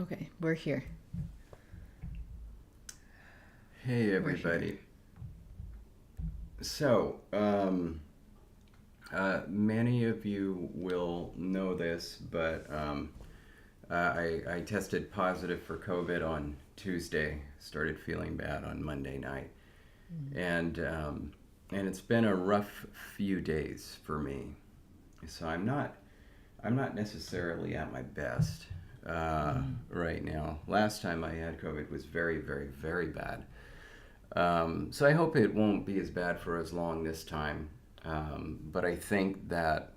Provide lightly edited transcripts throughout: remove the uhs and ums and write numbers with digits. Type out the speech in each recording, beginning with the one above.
Okay, we're here. Hey everybody. So, many of you will know this, but I tested positive for COVID on Tuesday. Started feeling bad on Monday night, and it's been a rough few days for me. So I'm not necessarily at my best right now. Last time I had COVID was very, very, very bad. So I hope it won't be as bad for as long this time. But I think that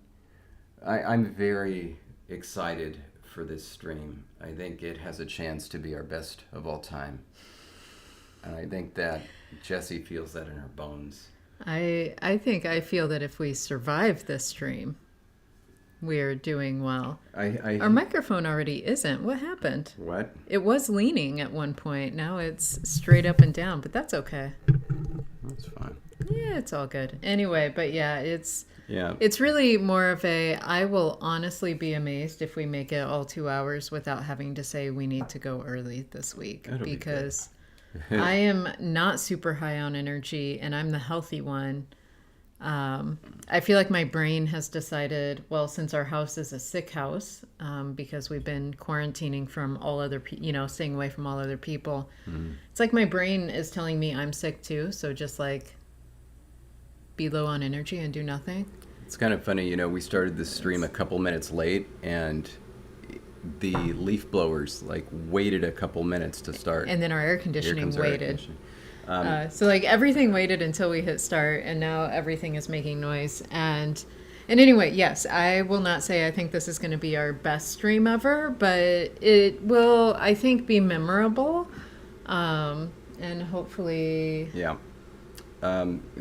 I'm very excited for this stream. I think it has a chance to be our best of all time. And I think that Jessie feels that in her bones. I think I feel that if we survive this stream, we're doing well. Our microphone already isn't. What happened? What? It was leaning at one point. Now it's straight up and down, but that's okay. That's fine. Yeah, it's all good. Anyway, but yeah, Yeah. it's really more of a, I will honestly be amazed if we make it all 2 hours without having to say we need to go early this week. That'll be because I am not super high on energy and I'm the healthy one. I feel like my brain has decided, well, since our house is a sick house, because we've been quarantining from all other staying away from all other people. It's like my brain is telling me I'm sick too. So just like be low on energy and do nothing. It's kind of funny, we started this stream a couple minutes late, and the leaf blowers waited a couple minutes to start. And then our air conditioning Here comes our air waited. conditioning. So everything waited until we hit start, and now everything is making noise. And anyway, yes, I will not say I think this is going to be our best stream ever, but it will, I think, be memorable. And hopefully Yeah.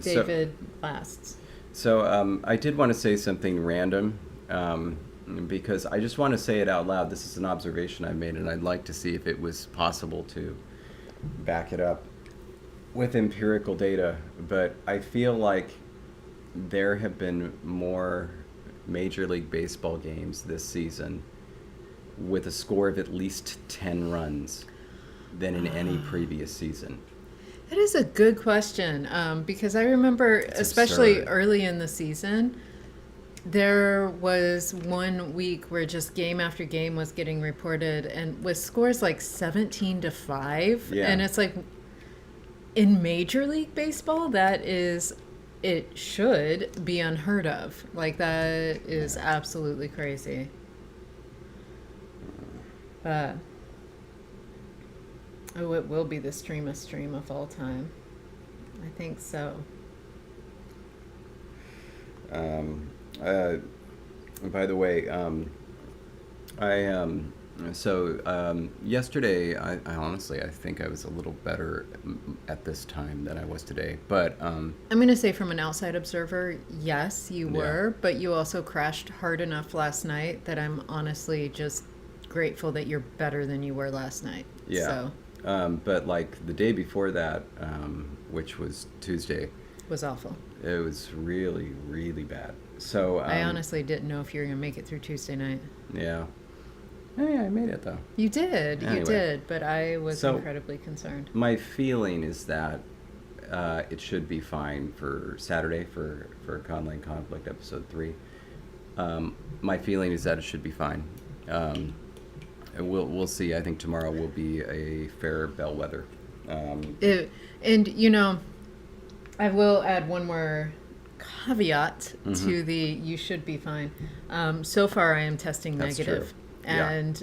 David lasts. So I did want to say something random, because I just want to say it out loud. This is an observation I made, and I'd like to see if it was possible to back it up with empirical data. But I feel like there have been more Major League Baseball games this season with a score of at least 10 runs than in any previous season. That is a good question, because I remember, especially early in the season, there was 1 week where just game after game was getting reported, and with scores like 17-5, Yeah. and it's like, in Major League Baseball, it should be unheard of. Like, that is absolutely crazy. But it will be the streamest stream of all time. I think so. By the way, yesterday, I honestly, I think I was a little better at this time than I was today. But I'm going to say, from an outside observer, yes, you were, but you also crashed hard enough last night that I'm honestly just grateful that you're better than you were last night. Yeah. So, but the day before that, which was Tuesday, was awful. it was really, really bad. So I honestly didn't know if you were going to make it through Tuesday night. Yeah. Hey, I made it though. You did, Anyway. you did, but I was So, incredibly concerned. My feeling is that it should be fine for Saturday for Conlane Conflict episode 3. My feeling is that it should be fine. And we'll see. I think tomorrow will be a fair bellwether. I will add one more caveat Mm-hmm. to the you should be fine. So far I am testing That's negative. true. Yeah. And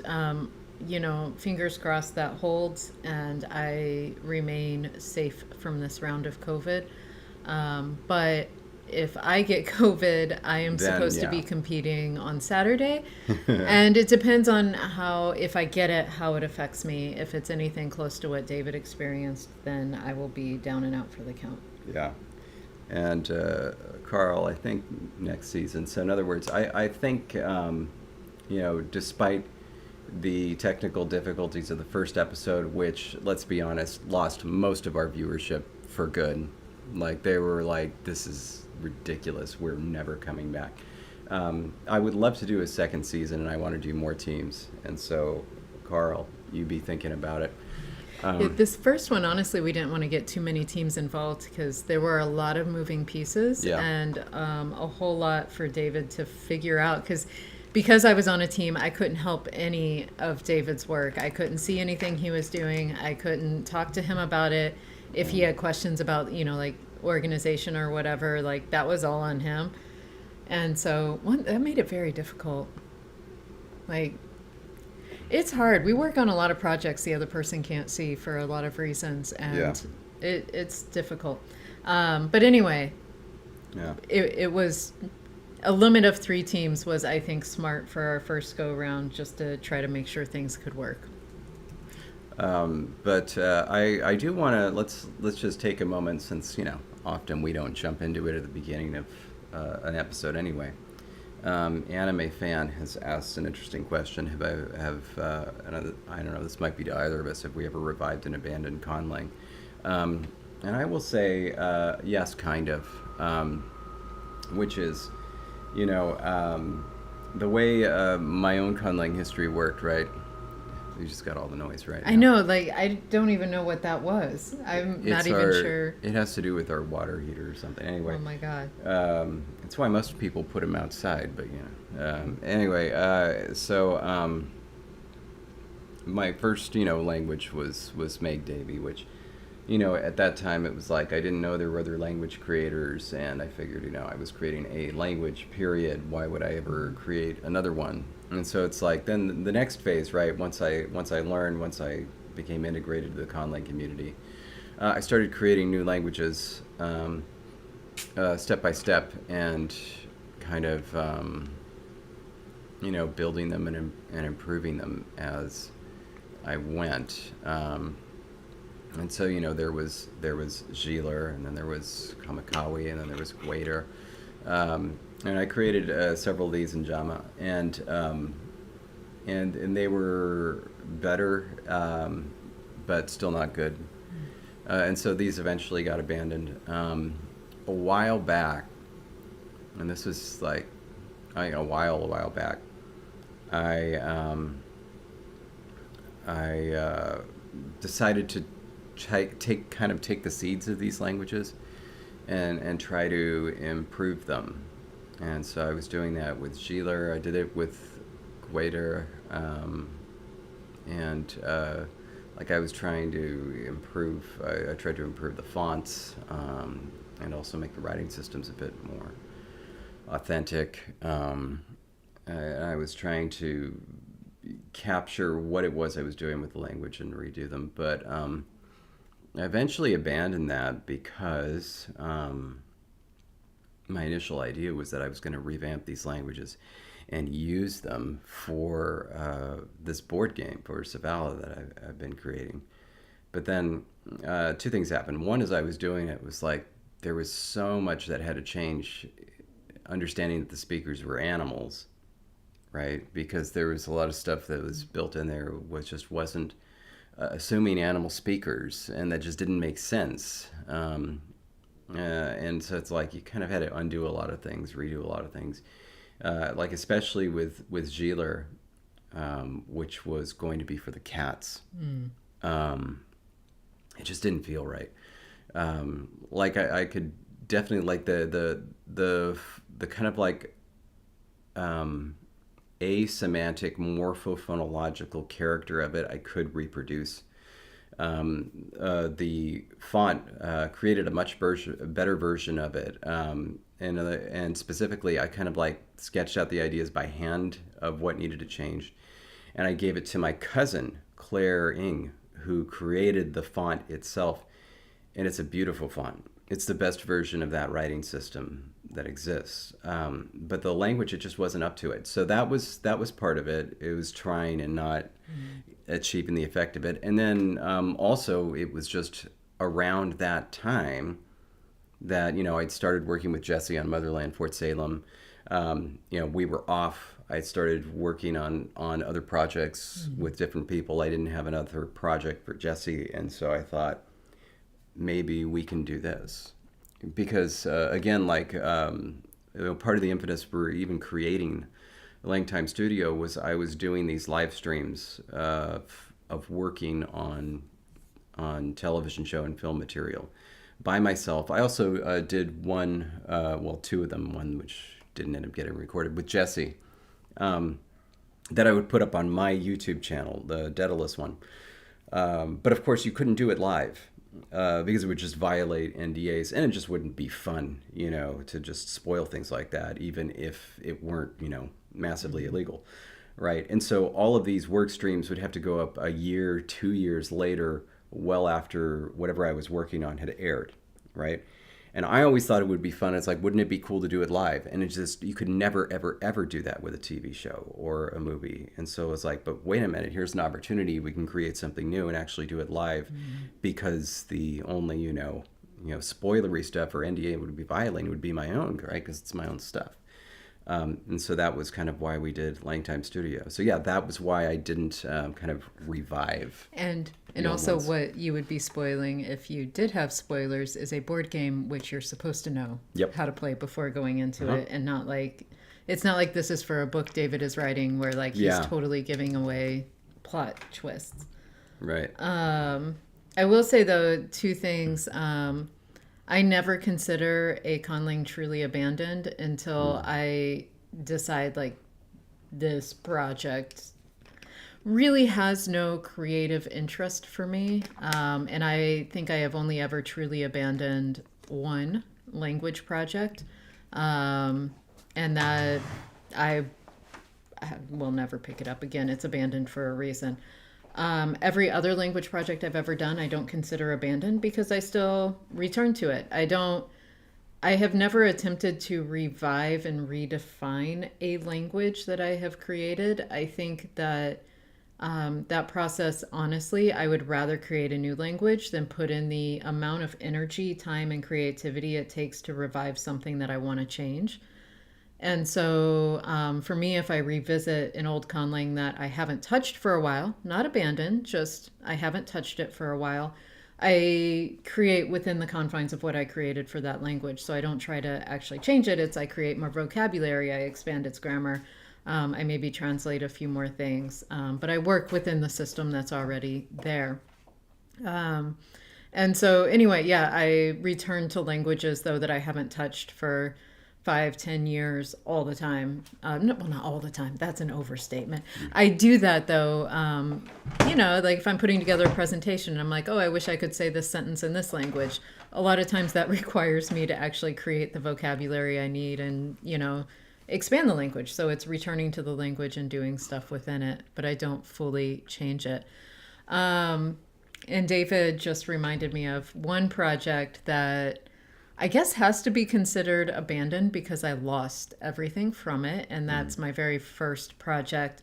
fingers crossed that holds and I remain safe from this round of COVID. But if I get COVID, I am Then, supposed to yeah. be competing on Saturday. And it depends on if I get it, how it affects me. If it's anything close to what David experienced, then I will be down and out for the count. Yeah. And Carl, I think next season. So in other words, I think, despite the technical difficulties of the first episode, which, let's be honest, lost most of our viewership for good. They were like, this is ridiculous. We're never coming back. I would love to do a second season, and I want to do more teams. And so, Carl, you be thinking about it. This first one, honestly, we didn't want to get too many teams involved because there were a lot of moving pieces Yeah. and a whole lot for David to figure out. Because I was on a team, I couldn't help any of David's work. I couldn't see anything he was doing. I couldn't talk to him about it. If he had questions about, like organization or whatever, like that was all on him. And so that made it very difficult. Like, it's hard. We work on a lot of projects the other person can't see for a lot of reasons, and Yeah. it's difficult. But anyway, Yeah. it was a limit of 3 teams was, I think, smart for our first go round, just to try to make sure things could work. But I do want to let's just take a moment, since often we don't jump into it at the beginning of an episode anyway. Anime fan has asked an interesting question. I don't know, this might be to either of us, have we ever revived an abandoned conlang? And I will say yes, kind of, which is, the way my own conlang history worked, right? You just got all the noise right now. I know, like, I don't even know what that was. I'm not even sure. It has to do with our water heater or something. Anyway. Oh my God. That's why most people put them outside, but anyway, so my first, language was Meg Davy, which, at that time it was like I didn't know there were other language creators, and I figured, I was creating a language, period. Why would I ever create another one? And so it's like then the next phase, right? Once I became integrated to the conlang community, I started creating new languages step by step, and kind of building them and improving them as I went. And so there was Giler, and then there was Kamikawi, and then there was Gwader. And I created several of these in Jama, and they were better, but still not good. And so these eventually got abandoned. A while back, and this was like a while back, I decided to take the seeds of these languages and try to improve them. And so I was doing that with Giler. I did it with Gwader, and I was trying to improve. I tried to improve the fonts, and also make the writing systems a bit more authentic. I was trying to capture what it was I was doing with the language and redo them, but I eventually abandoned that because my initial idea was that I was going to revamp these languages and use them for this board game for Savala that I've been creating. But then 2 things happened. One is I was doing it was like there was so much that had to change, understanding that the speakers were animals, right? Because there was a lot of stuff that was built in there which just wasn't assuming animal speakers, and that just didn't make sense. And so it's like you kind of had to undo a lot of things, redo a lot of things. Like especially with Giler, which was going to be for the cats. It just didn't feel right. Like I could definitely like the kind of like asemantic morphophonological character of it I could reproduce. The font created a much better version of it, and specifically I kind of like sketched out the ideas by hand of what needed to change, and I gave it to my cousin Claire Ing, who created the font itself, and it's a beautiful font. It's the best version of that writing system that exists, but the language, it just wasn't up to it. So that was part of it. It was trying and not achieving the effect of it. And then also it was just around that time that I'd started working with Jesse on Motherland Fort Salem. We were off. I started working on other projects with different people. I didn't have another project for Jesse, and so I thought maybe we can do this. Because again, like part of the impetus for even creating LangTime Studio was I was doing these live streams of working on television show and film material by myself. I also did two of them, one which didn't end up getting recorded with Jesse, that I would put up on my YouTube channel, the Daedalus one. But of course, you couldn't do it live because it would just violate NDAs, and it just wouldn't be fun, to just spoil things like that, even if it weren't, massively illegal, right? And so all of these work streams would have to go up a year, 2 years later, well after whatever I was working on had aired, right? And I always thought it would be fun. It's like, wouldn't it be cool to do it live? And it's just, you could never, ever, ever do that with a TV show or a movie. And so it's like, but wait a minute, here's an opportunity. We can create something new and actually do it live, because the only, spoilery stuff or NDA would be violating would be my own, right? Because it's my own stuff. And so that was kind of why we did LangTime Studio. So yeah, that was why I didn't kind of revive. And the old also ones. what you would be spoiling if you did have spoilers is a board game which you're supposed to know Yep. how to play before going into it, and not like, it's not like this is for a book David is writing where like he's Yeah. totally giving away plot twists. Right. I will say though, two things. I never consider a conlang truly abandoned until I decide like this project really has no creative interest for me. And I think I have only ever truly abandoned one language project. And that I will never pick it up again. It's abandoned for a reason. Every other language project I've ever done, I don't consider abandoned because I still return to it. I have never attempted to revive and redefine a language that I have created. I think that that process, honestly, I would rather create a new language than put in the amount of energy, time, and creativity it takes to revive something that I want to change. And so for me, if I revisit an old conlang that I haven't touched for a while, not abandoned, just I haven't touched it for a while, I create within the confines of what I created for that language. So I don't try to actually change it. It's I create more vocabulary, I expand its grammar, I maybe translate a few more things, but I work within the system that's already there. And so anyway, yeah, I return to languages though that I haven't touched for 5, 10 years all the time. No, well, not all the time. That's an overstatement. I do that though. Like if I'm putting together a presentation and I'm like, oh, I wish I could say this sentence in this language. A lot of times that requires me to actually create the vocabulary I need and, expand the language. So it's returning to the language and doing stuff within it, but I don't fully change it. And David just reminded me of one project that I guess has to be considered abandoned because I lost everything from it. And that's my very first project,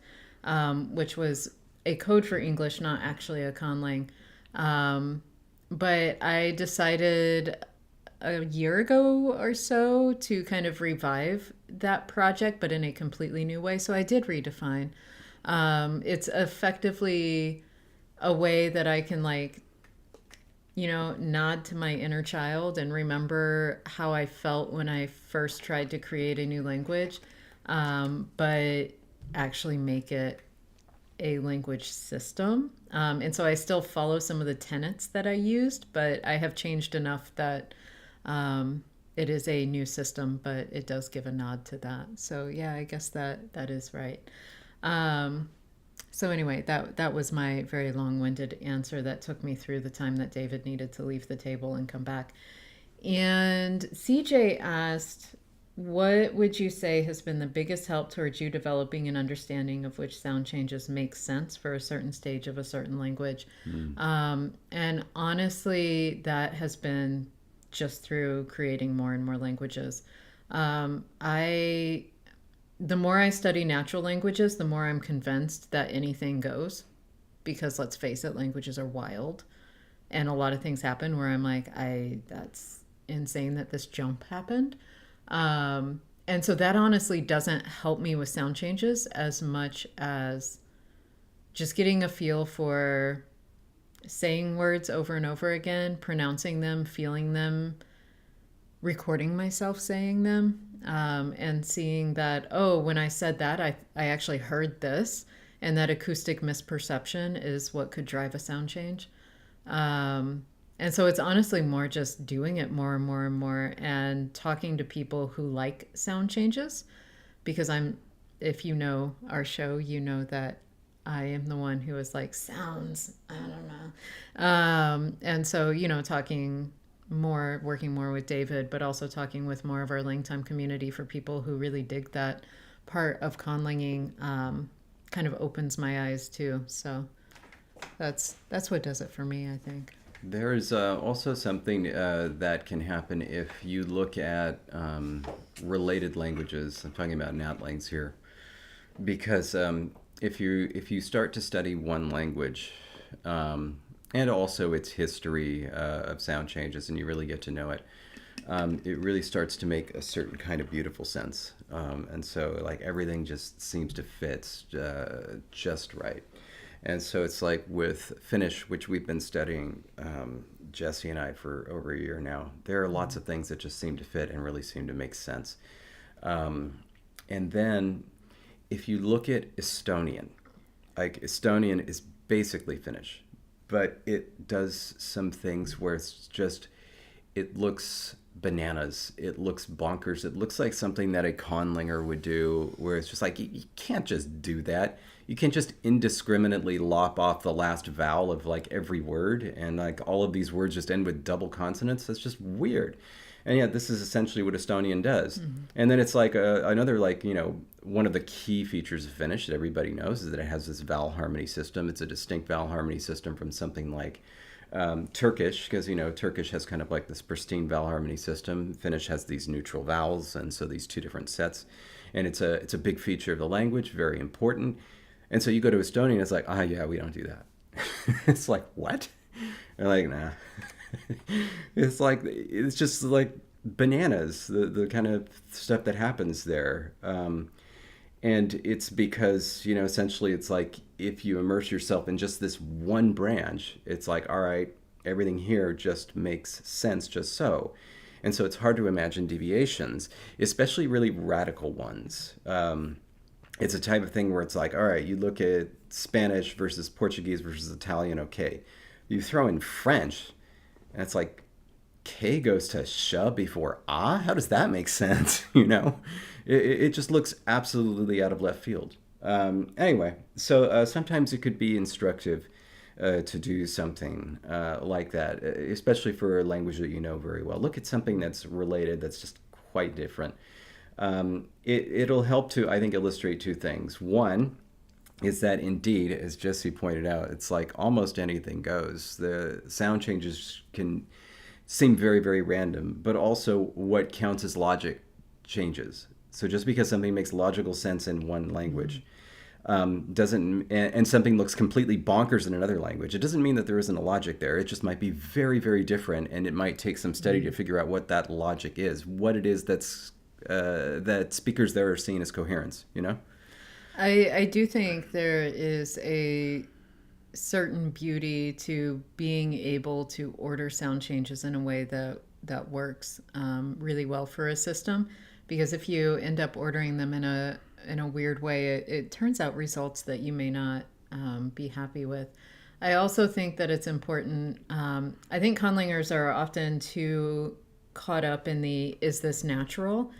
which was a code for English, not actually a conlang. But I decided a year ago or so to kind of revive that project, but in a completely new way. So I did redefine. It's effectively a way that I can nod to my inner child and remember how I felt when I first tried to create a new language, but actually make it a language system. And so I still follow some of the tenets that I used, but I have changed enough that it is a new system, but it does give a nod to that. So yeah, I guess that is right. So anyway, that was my very long-winded answer that took me through the time that David needed to leave the table and come back. And CJ asked, what would you say has been the biggest help towards you developing an understanding of which sound changes make sense for a certain stage of a certain language? And honestly, that has been just through creating more and more languages. The more I study natural languages, the more I'm convinced that anything goes. Because let's face it, languages are wild. And a lot of things happen where I'm like, that's insane that this jump happened. And so that honestly doesn't help me with sound changes as much as just getting a feel for saying words over and over again, pronouncing them, feeling them, recording myself saying them, and seeing that, oh, when I said that, I actually heard this. and that acoustic misperception is what could drive a sound change. And so it's honestly more just doing it more and more and more and talking to people who like sound changes, because if you know our show, you know that I am the one who is like, sounds, I don't know. And so, talking more, working more with David, but also talking with more of our LangTime community for people who really dig that part of conlanging, kind of opens my eyes too. So that's what does it for me, I think. There's also something that can happen if you look at related languages. I'm talking about NatLangs here, because if you start to study one language, and also its history of sound changes, and you really get to know it, it really starts to make a certain kind of beautiful sense, and so like everything just seems to fit just right. And so it's like with Finnish, which we've been studying, Jesse and I, for over a year now. There are lots of things that just seem to fit and really seem to make sense. And then if you look at Estonian, like Estonian is basically Finnish, but it does some things where it looks bananas. It looks bonkers. It looks like something that a conlanger would do, where it's just like, you can't just do that. You can't just indiscriminately lop off the last vowel of like every word, and like all of these words just end with double consonants. That's just weird. And yet this is essentially what Estonian does. Mm-hmm. And then it's like another, like, one of the key features of Finnish that everybody knows is that it has this vowel harmony system. It's a distinct vowel harmony system from something like Turkish, because Turkish has kind of like this pristine vowel harmony system. Finnish has these neutral vowels, and so these two different sets, and it's a big feature of the language, very important. And so you go to Estonian, it's like, yeah, we don't do that. It's like, what? They're like, nah. It's just like bananas, the kind of stuff that happens there. And it's because, essentially it's like if you immerse yourself in just this one branch, it's like, all right, everything here just makes sense just so. And so it's hard to imagine deviations, especially really radical ones. It's a type of thing where it's like, all right, you look at Spanish versus Portuguese versus Italian, okay. You throw in French, and it's like, K goes to sh before ah? How does that make sense? It just looks absolutely out of left field. Anyway, so sometimes it could be instructive to do something like that, especially for a language that you know very well. Look at something that's related, that's just quite different. It'll help to, I think, illustrate two things. One is that indeed, as Jesse pointed out, it's like almost anything goes. The sound changes can seem very, very random, but also what counts as logic changes. So just because something makes logical sense in one language doesn't, and something looks completely bonkers in another language, it doesn't mean that there isn't a logic there. It just might be very, very different, and it might take some study to figure out what that logic is, what it is that speakers there are seeing as coherence, I do think there is a certain beauty to being able to order sound changes in a way that works really well for a system, because if you end up ordering them in a weird way, it turns out results that you may not be happy with. I also think that it's important. I think conlangers are often too caught up in the is this natural?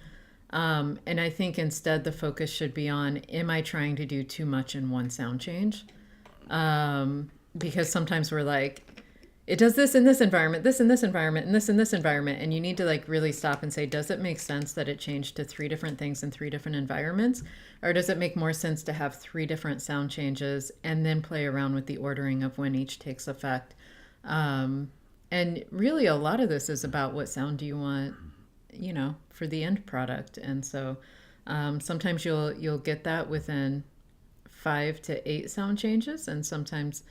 And I think instead the focus should be on, am I trying to do too much in one sound change? Because sometimes we're like, it does this in this environment, this in this environment, and this in this environment. And you need to like really stop and say, does it make sense that it changed to 3 different things in 3 different environments? Or does it make more sense to have 3 different sound changes and then play around with the ordering of when each takes effect? And really a lot of this is about what sound do you want, for the end product. And so sometimes you'll get that within 5 to 8 sound changes, and sometimes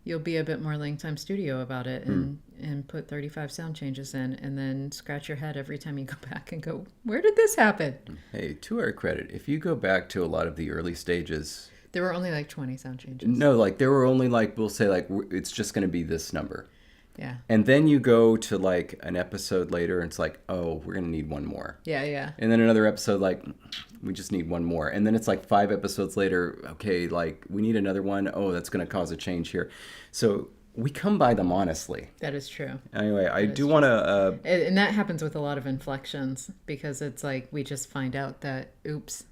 you'll be a bit more LangTime Studio about it and put 35 sound changes in, and then scratch your head every time you go back and go, where did this happen? Hey, to our credit, if you go back to a lot of the early stages, there were only like 20 sound changes. No, like there were only like, we'll say like, it's just going to be this number. Yeah. And then you go to like an episode later and it's like, oh, we're going to need one more. Yeah, yeah. And then another episode, like, we just need one more. And then it's like 5 episodes later, okay, like, we need another one. Oh, that's going to cause a change here. So we come by them honestly. That is true. Anyway, I do want to... And that happens with a lot of inflections because it's like we just find out that, oops,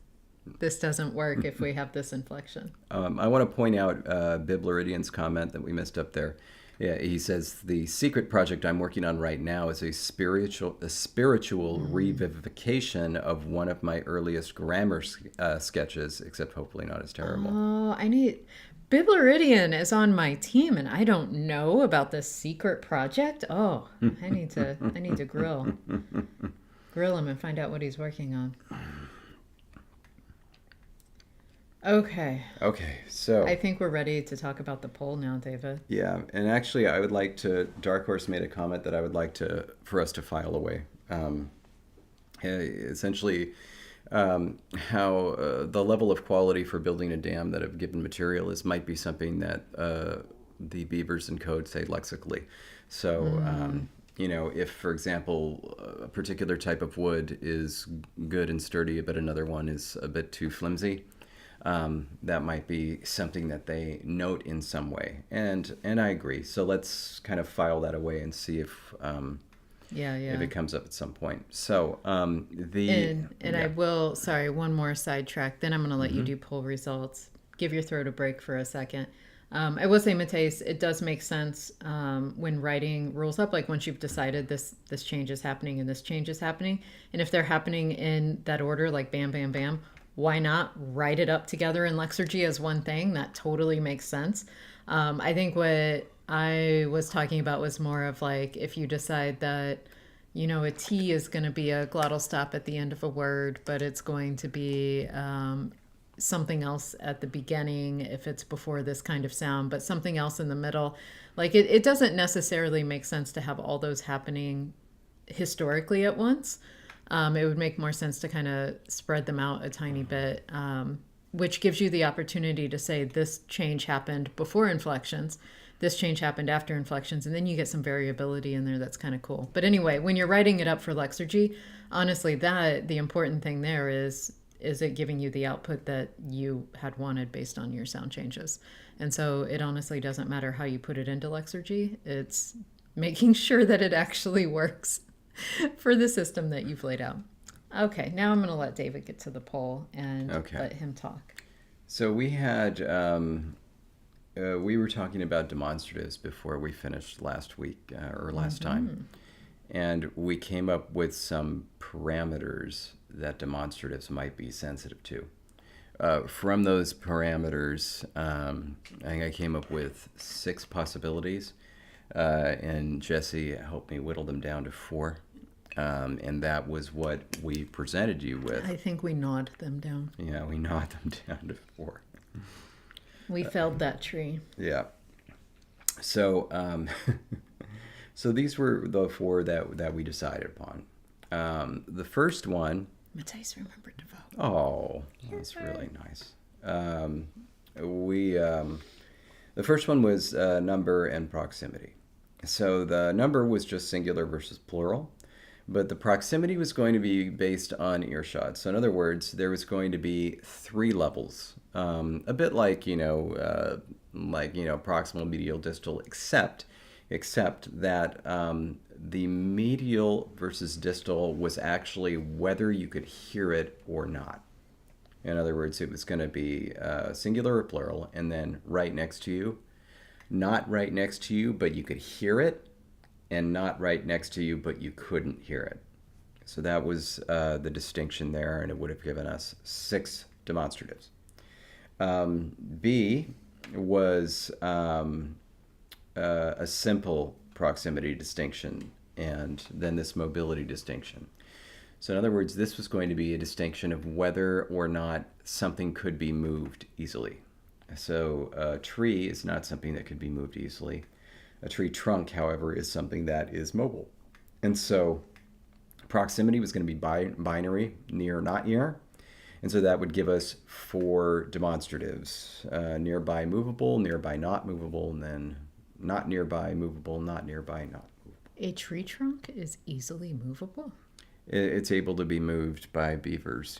this doesn't work if we have this inflection. I want to point out Bibleridian's comment that we missed up there. Yeah, he says the secret project I'm working on right now is a spiritual revivification of one of my earliest grammar sketches, except hopefully not as terrible. Oh, Bibleridian is on my team, and I don't know about this secret project. Oh, I need to grill him and find out what he's working on. Okay, so I think we're ready to talk about the poll now, David. Yeah, and actually, I would like to. Dark Horse made a comment that I would like for us to file away. Essentially, how the level of quality for building a dam that a given material is might be something that the beavers in code say lexically. So, if, for example, a particular type of wood is good and sturdy, but another one is a bit too flimsy, that might be something that they note in some way. And I agree. So let's kind of file that away and see if if it comes up at some point. So I will, sorry, one more sidetrack. Then I'm going to let you do poll results. Give your throat a break for a second. I will say, Mateus, it does make sense when writing rules up, like once you've decided this change is happening and this change is happening. And if they're happening in that order, like bam, bam, bam, why not write it up together in Lexergy as one thing? That totally makes sense. I think what I was talking about was more of like if you decide that, a T is going to be a glottal stop at the end of a word, but it's going to be something else at the beginning if it's before this kind of sound, but something else in the middle. Like it doesn't necessarily make sense to have all those happening historically at once. It would make more sense to kind of spread them out a tiny bit, which gives you the opportunity to say this change happened before inflections, this change happened after inflections, and then you get some variability in there that's kind of cool. But anyway, when you're writing it up for Lexergy, honestly, the important thing there is it giving you the output that you had wanted based on your sound changes. And so it honestly doesn't matter how you put it into Lexergy. It's making sure that it actually works for the system that you've laid out. Okay, now I'm going to let David get to the poll and let him talk. So we had, we were talking about demonstratives before we finished last week or last time. And we came up with some parameters that demonstratives might be sensitive to. From those parameters, I think I came up with 6 possibilities. And Jesse helped me whittle them down to 4. And that was what we presented you with. I think we gnawed them down. Yeah, we gnawed them down to 4. We felled that tree. Yeah. So, so these were the 4 that we decided upon. The first one... Mateus remembered to vote. Oh, that's really nice. The first one was number and proximity. So the number was just singular versus plural, but the proximity was going to be based on earshot. So in other words, there was going to be 3 levels, a bit like proximal, medial, distal, except that the medial versus distal was actually whether you could hear it or not. In other words, it was going to be singular or plural, and then right next to you, not right next to you, but you could hear it, and not right next to you, but you couldn't hear it. So that was the distinction there, and it would have given us 6 demonstratives. B was a simple proximity distinction, and then this mobility distinction. So in other words, this was going to be a distinction of whether or not something could be moved easily. So a tree is not something that could be moved easily. A tree trunk, however, is something that is mobile. And so proximity was going to be binary, near, not near. And so that would give us 4 demonstratives, nearby movable, nearby not movable, and then Not nearby, movable, not nearby, not movable. A tree trunk is easily movable. It's able to be moved by beavers,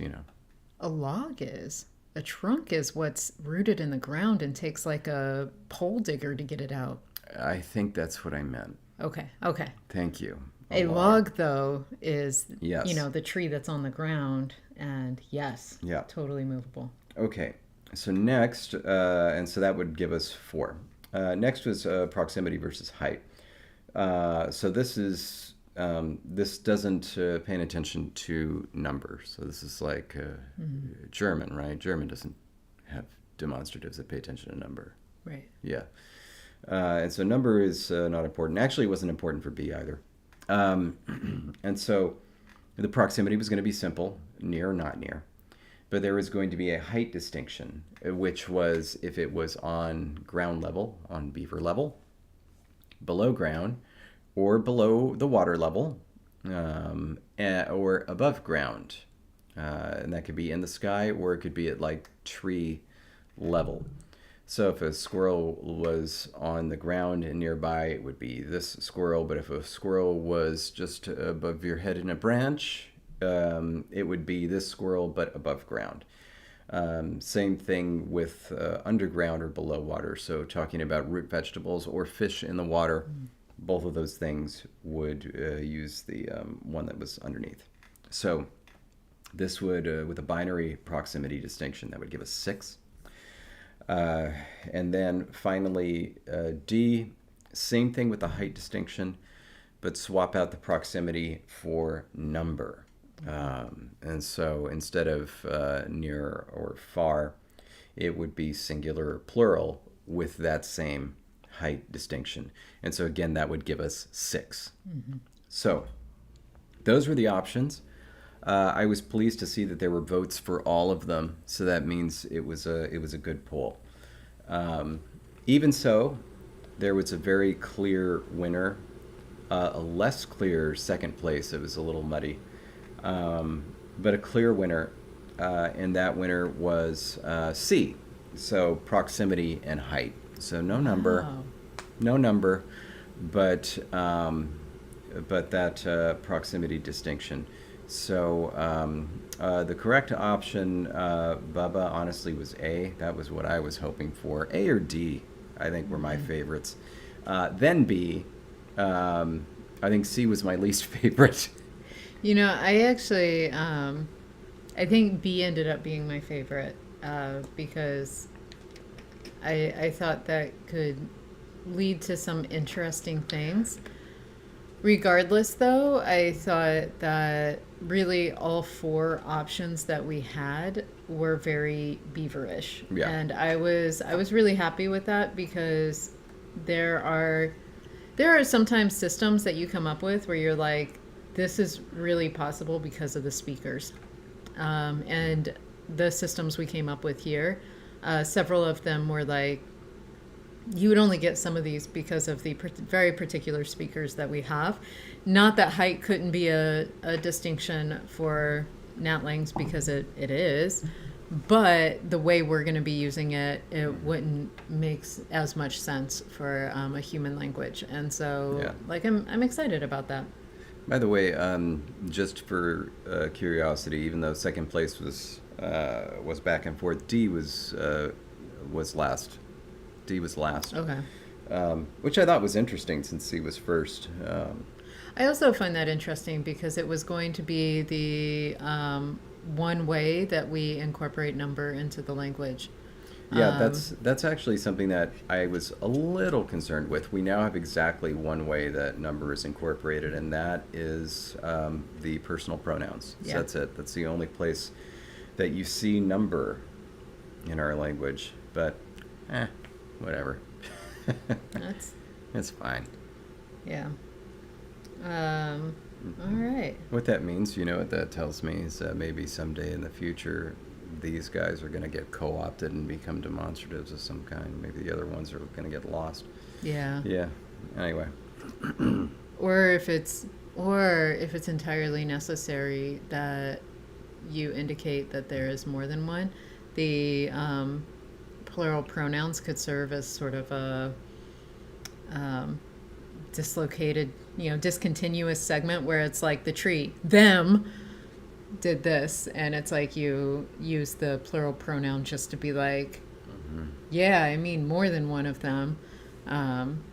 A log is. A trunk is what's rooted in the ground and takes like a pole digger to get it out. I think that's what I meant. Okay, okay. Thank you. A log, though, is, Yes. the tree that's on the ground. And yes, Yeah. totally movable. Okay. So next, and so that would give us 4. Next was proximity versus height. So this doesn't pay attention to number. So this is like German, right? German doesn't have demonstratives that pay attention to number. Right. Yeah. And so number is not important. Actually, it wasn't important for B either. And so the proximity was going to be simple, near or not near. But there was going to be a height distinction, which was if it was on ground level, on beaver level, below ground, or below the water level, or above ground. And that could be in the sky, or it could be at like tree level. So if a squirrel was on the ground and nearby, it would be this squirrel. But if a squirrel was just above your head in a branch, it would be this squirrel, but above ground. Same thing with underground or below water. So talking about root vegetables or fish in the water, both of those things would use the one that was underneath. So this would, with a binary proximity distinction, that would give us 6. And then finally, D, same thing with the height distinction, but swap out the proximity for number. And so instead of near or far, it would be singular or plural with that same height distinction. And so again, that would give us 6. Mm-hmm. So those were the options. I was pleased to see that there were votes for all of them, so that means it was a good poll. Even so, there was a very clear winner, a less clear second place. It was a little muddy, but a clear winner, and that winner was C. So proximity and height. So no number, but that proximity distinction. So the correct option, Bubba, honestly was A. That was what I was hoping for. A or D, I think, were my favorites. Then B. I think C was my least favorite. I actually, I think B ended up being my favorite because I thought that could lead to some interesting things. Regardless, though, I thought that really all 4 options that we had were very beaverish. Yeah. And I was really happy with that because there are sometimes systems that you come up with where you're like, this is really possible because of the speakers. And the systems we came up with here, several of them were like, you would only get some of these because of the very particular speakers that we have. Not that height couldn't be a distinction for Natlangs, because it is, but the way we're going to be using it wouldn't make as much sense for a human language. And so, I'm excited about that. By the way, just for curiosity, even though second place was back and forth, D was last. D was last. Okay. Which I thought was interesting since C was first. I also find that interesting because it was going to be the one way that we incorporate number into the language. Yeah, that's actually something that I was a little concerned with. We now have exactly one way that number is incorporated, and that is the personal pronouns. So that's it. That's the only place that you see number in our language. But, whatever. It's fine. Yeah. All right. What that means, what that tells me, is that maybe someday in the future, these guys are going to get co-opted and become demonstratives of some kind. Maybe the other ones are going to get lost. Yeah. Yeah. Anyway. Or if it's entirely necessary that you indicate that there is more than one, the plural pronouns could serve as sort of a dislocated, discontinuous segment where it's like the tree, them did this, and it's like you use the plural pronoun just to be like, yeah, I mean more than one of them. Um,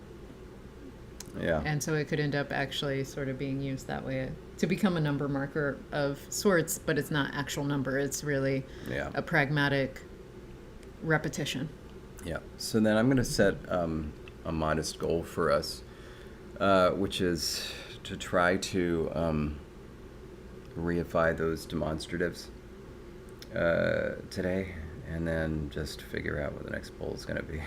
Yeah. and so it could end up actually sort of being used that way to become a number marker of sorts, but it's not actual number. It's really Yeah. a pragmatic repetition. Yeah. So then I'm going to set a modest goal for us, which is to try to reify those demonstratives today, and then just figure out what the next poll is going to be.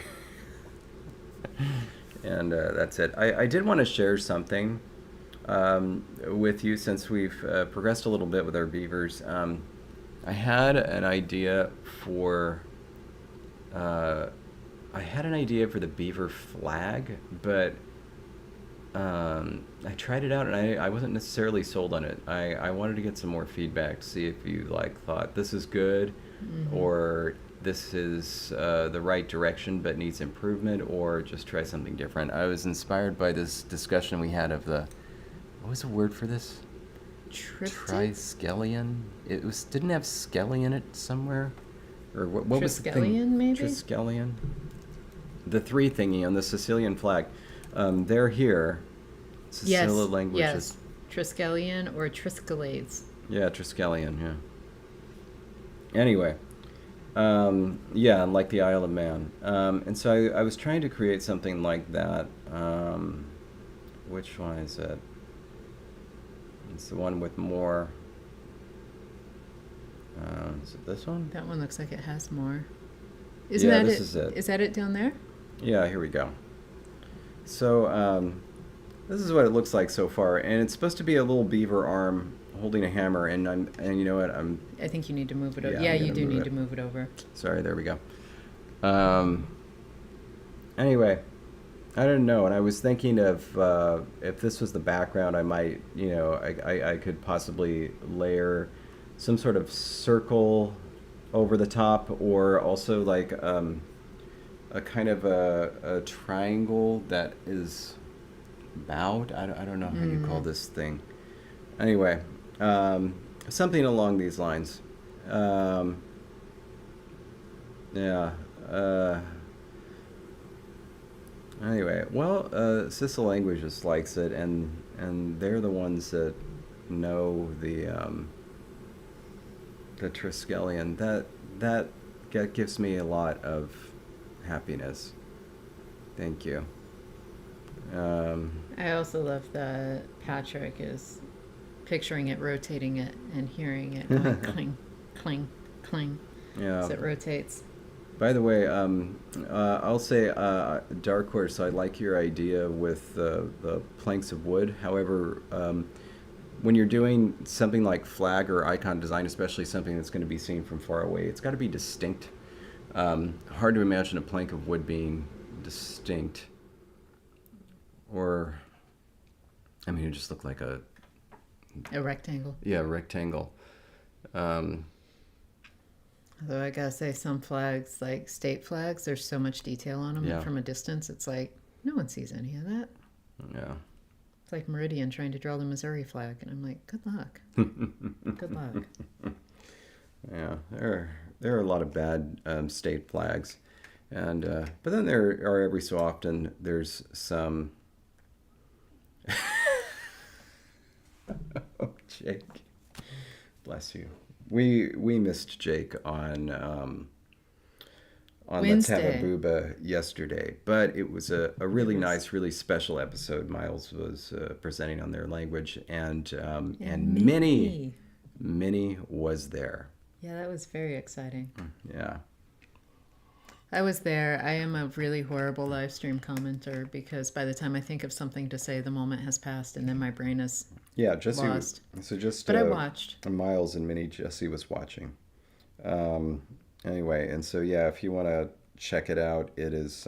And that's it. I did want to share something with you since we've progressed a little bit with our beavers. I had an idea for the beaver flag, but I tried it out and I wasn't necessarily sold on it. I wanted to get some more feedback to see if you thought this is good, or this is the right direction but needs improvement, or just try something different. I was inspired by this discussion we had of what was the word for this? Triskelion. Didn't have skelly in it somewhere, or what was the thing? Triskelion, maybe? Triskelion. The three thingy on the Sicilian flag. They're here. Sicilian language. Yes. Triskelion or Triskelades. Yeah, Triskelion. Yeah. Anyway. Yeah, like the Isle of Man. And so I was trying to create something like that. Which one is it? It's the one with more. Is it this one? That one looks like it has more. This is it. Is that it down there? Yeah, here we go. So this is what it looks like so far, and it's supposed to be a little beaver arm holding a hammer, and you know what, I think you need to move it over. Yeah, Yeah, you do need to move it over. Sorry, there we go. Anyway, I don't know, and I was thinking of if this was the background, I might, I could possibly layer some sort of circle over the top, or also like a kind of a triangle that is bowed. I don't know how you call this thing. Anyway, something along these lines. Yeah. Anyway, well, Sicil Language just likes it, and they're the ones that know the Triskelion. That gives me a lot of happiness. Thank you. I also love that Patrick is picturing it, rotating it, and hearing it going cling, cling, cling Yeah. as it rotates. By the way, I'll say, Dark Horse, I like your idea with the planks of wood. However, when you're doing something like flag or icon design, especially something that's going to be seen from far away, it's got to be distinct. Hard to imagine a plank of wood being distinct. Or, I mean, it just looked like a rectangle. Yeah, a rectangle. Although I gotta say, some flags, like state flags, there's so much detail on them. Yeah. And from a distance, it's like, no one sees any of that. Yeah. It's like Meridian trying to draw the Missouri flag. And I'm like, good luck. Good luck. Yeah, there are a lot of bad state flags. And but then there are every so often, there's some... Oh, Jake. Bless you. We missed Jake on Wednesday. the Tababuba yesterday, but it was a really nice, really special episode. Miles was presenting on their language, and Minnie was there. Yeah, that was very exciting. Yeah. I was there. I am a really horrible live stream commenter because by the time I think of something to say, the moment has passed, and then my brain is Jesse lost. But I watched. Miles and Minnie, Jesse was watching. Anyway, and so if you want to check it out, it is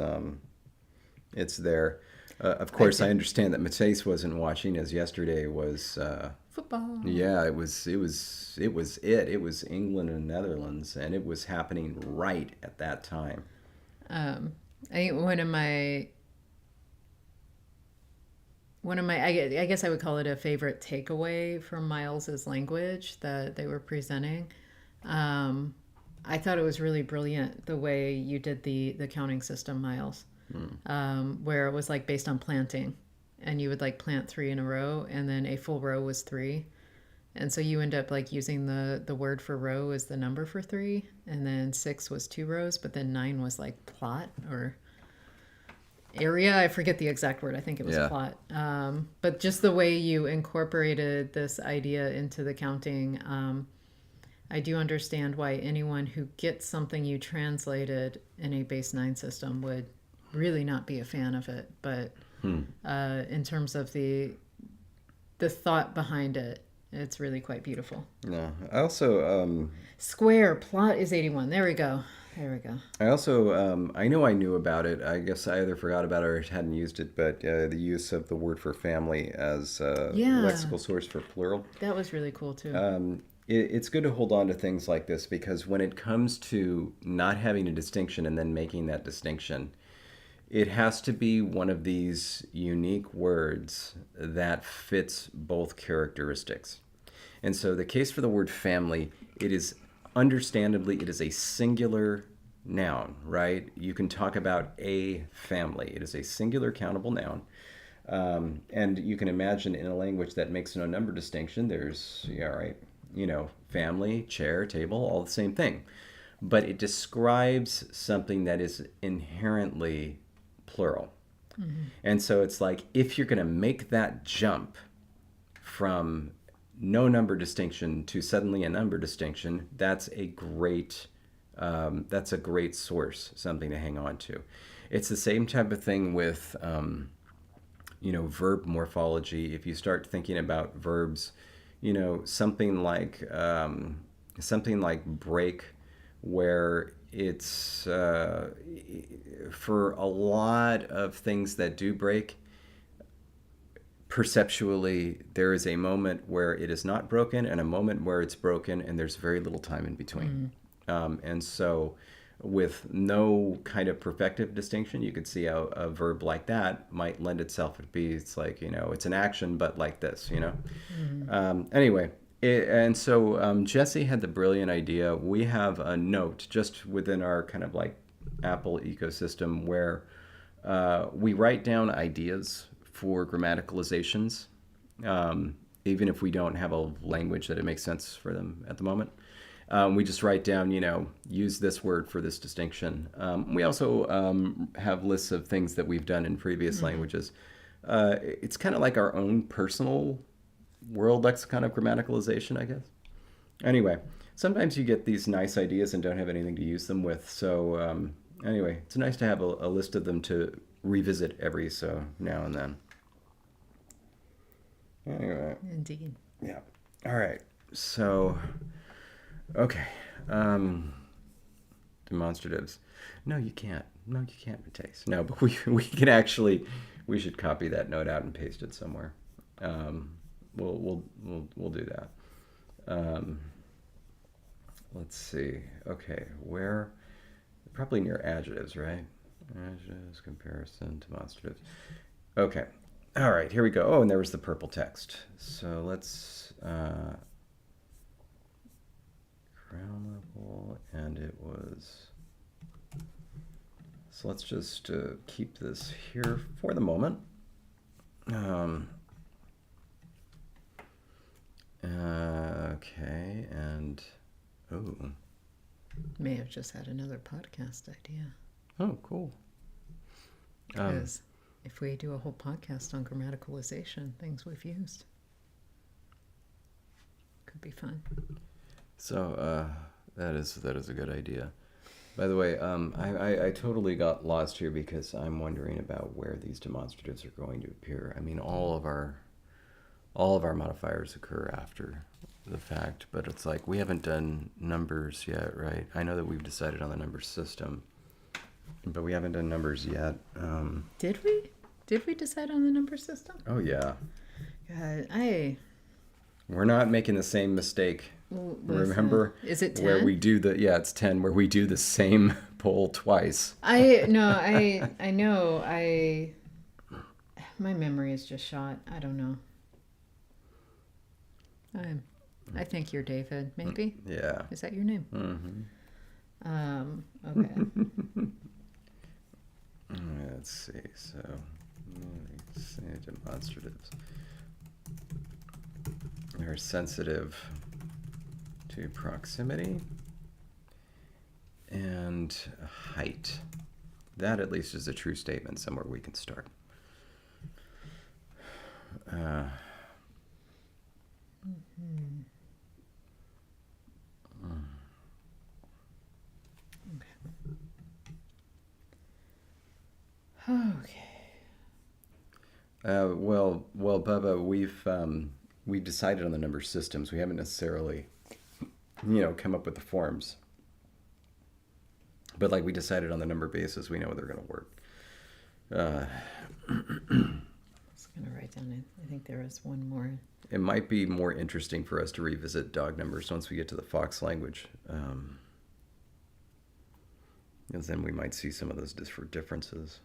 it's there. Of course, I understand that Mateus wasn't watching, as yesterday was football. Yeah, it was England and Netherlands, and it was happening right at that time. I think one of my one of my, I guess I would call it a favorite takeaway from Miles's language that they were presenting. Um, I thought it was really brilliant the way you did the counting system, Miles, where it was like based on planting, and you would like plant three in a row, and then a full row was three, and so you end up like using the word for row as the number for three, and then six was two rows, but then nine was like plot or area. I forget the exact word. I think it was Yeah. plot. But just the way you incorporated this idea into the counting, I do understand why anyone who gets something you translated in a base 9 system would really not be a fan of it. But in terms of the thought behind it, it's really quite beautiful. No. I also Square plot is 81. There we go. There we go. I know I knew about it. I guess I either forgot about it or hadn't used it, but the use of the word for family as a Yeah. lexical source for plural. That was really cool too. It's good to hold on to things like this because when it comes to not having a distinction and then making that distinction, it has to be one of these unique words that fits both characteristics. And so the case for the word family, it is understandably, it is a singular noun, right? You can talk about a family. It is a singular countable noun. And you can imagine in a language that makes no number distinction, there's, yeah, right, family, chair, table, all the same thing. But it describes something that is inherently plural. And so it's like if you're going to make that jump from no number distinction to suddenly a number distinction, that's a great source, something to hang on to. It's the same type of thing with verb morphology. If you start thinking about verbs, something like break, where it's for a lot of things that do break, perceptually there is a moment where it is not broken and a moment where it's broken, and there's very little time in between. And so with no kind of perfective distinction, you could see how a verb like that might lend itself to be, it's like, it's an action, but like this, Anyway, and so Jesse had the brilliant idea. We have a note just within our kind of like Apple ecosystem where we write down ideas for grammaticalizations, even if we don't have a language that it makes sense for them at the moment. We just write down, use this word for this distinction. We also have lists of things that we've done in previous languages. It's kind of like our own personal world lexicon of grammaticalization, I guess. Anyway, sometimes you get these nice ideas and don't have anything to use them with. So anyway, it's nice to have a list of them to revisit every so now and then. Anyway. Indeed. Yeah. All right. So, okay. Demonstratives. No, you can't. No, you can't, Matisse. No, but we can actually, we should copy that note out and paste it somewhere. We'll do that. Let's see. Okay, where? Probably near adjectives, right? Adjectives, comparison, demonstratives. Okay. All right, here we go. Oh, and there was the purple text. So let's ground level, and it was. So let's just keep this here for the moment. Okay, and oh. May have just had another podcast idea. Oh, cool. Because if we do a whole podcast on grammaticalization, things we've used, could be fun. So that is a good idea. By the way, I totally got lost here because I'm wondering about where these demonstratives are going to appear. I mean, all of our modifiers occur after the fact, but it's like we haven't done numbers yet, right? I know that we've decided on the number system, but we haven't done numbers yet. Did we? Did we decide on the number system? Oh yeah. God, We're not making the same mistake. Remember? Is it 10? Where we do it's 10, where we do the same poll twice. I know. My memory is just shot. I don't know. I think you're David. Maybe. Yeah. Is that your name? Okay. Let's see. So, let's see, demonstratives. They're sensitive to proximity and height. That at least is a true statement, somewhere we can start. Okay. Well, Bubba, we've decided on the number of systems. We haven't necessarily, come up with the forms. But like we decided on the number basis, we know they're going to work. I was going to write down. I think there is one more. It might be more interesting for us to revisit dog numbers once we get to the Fox language. Because then we might see some of those differences,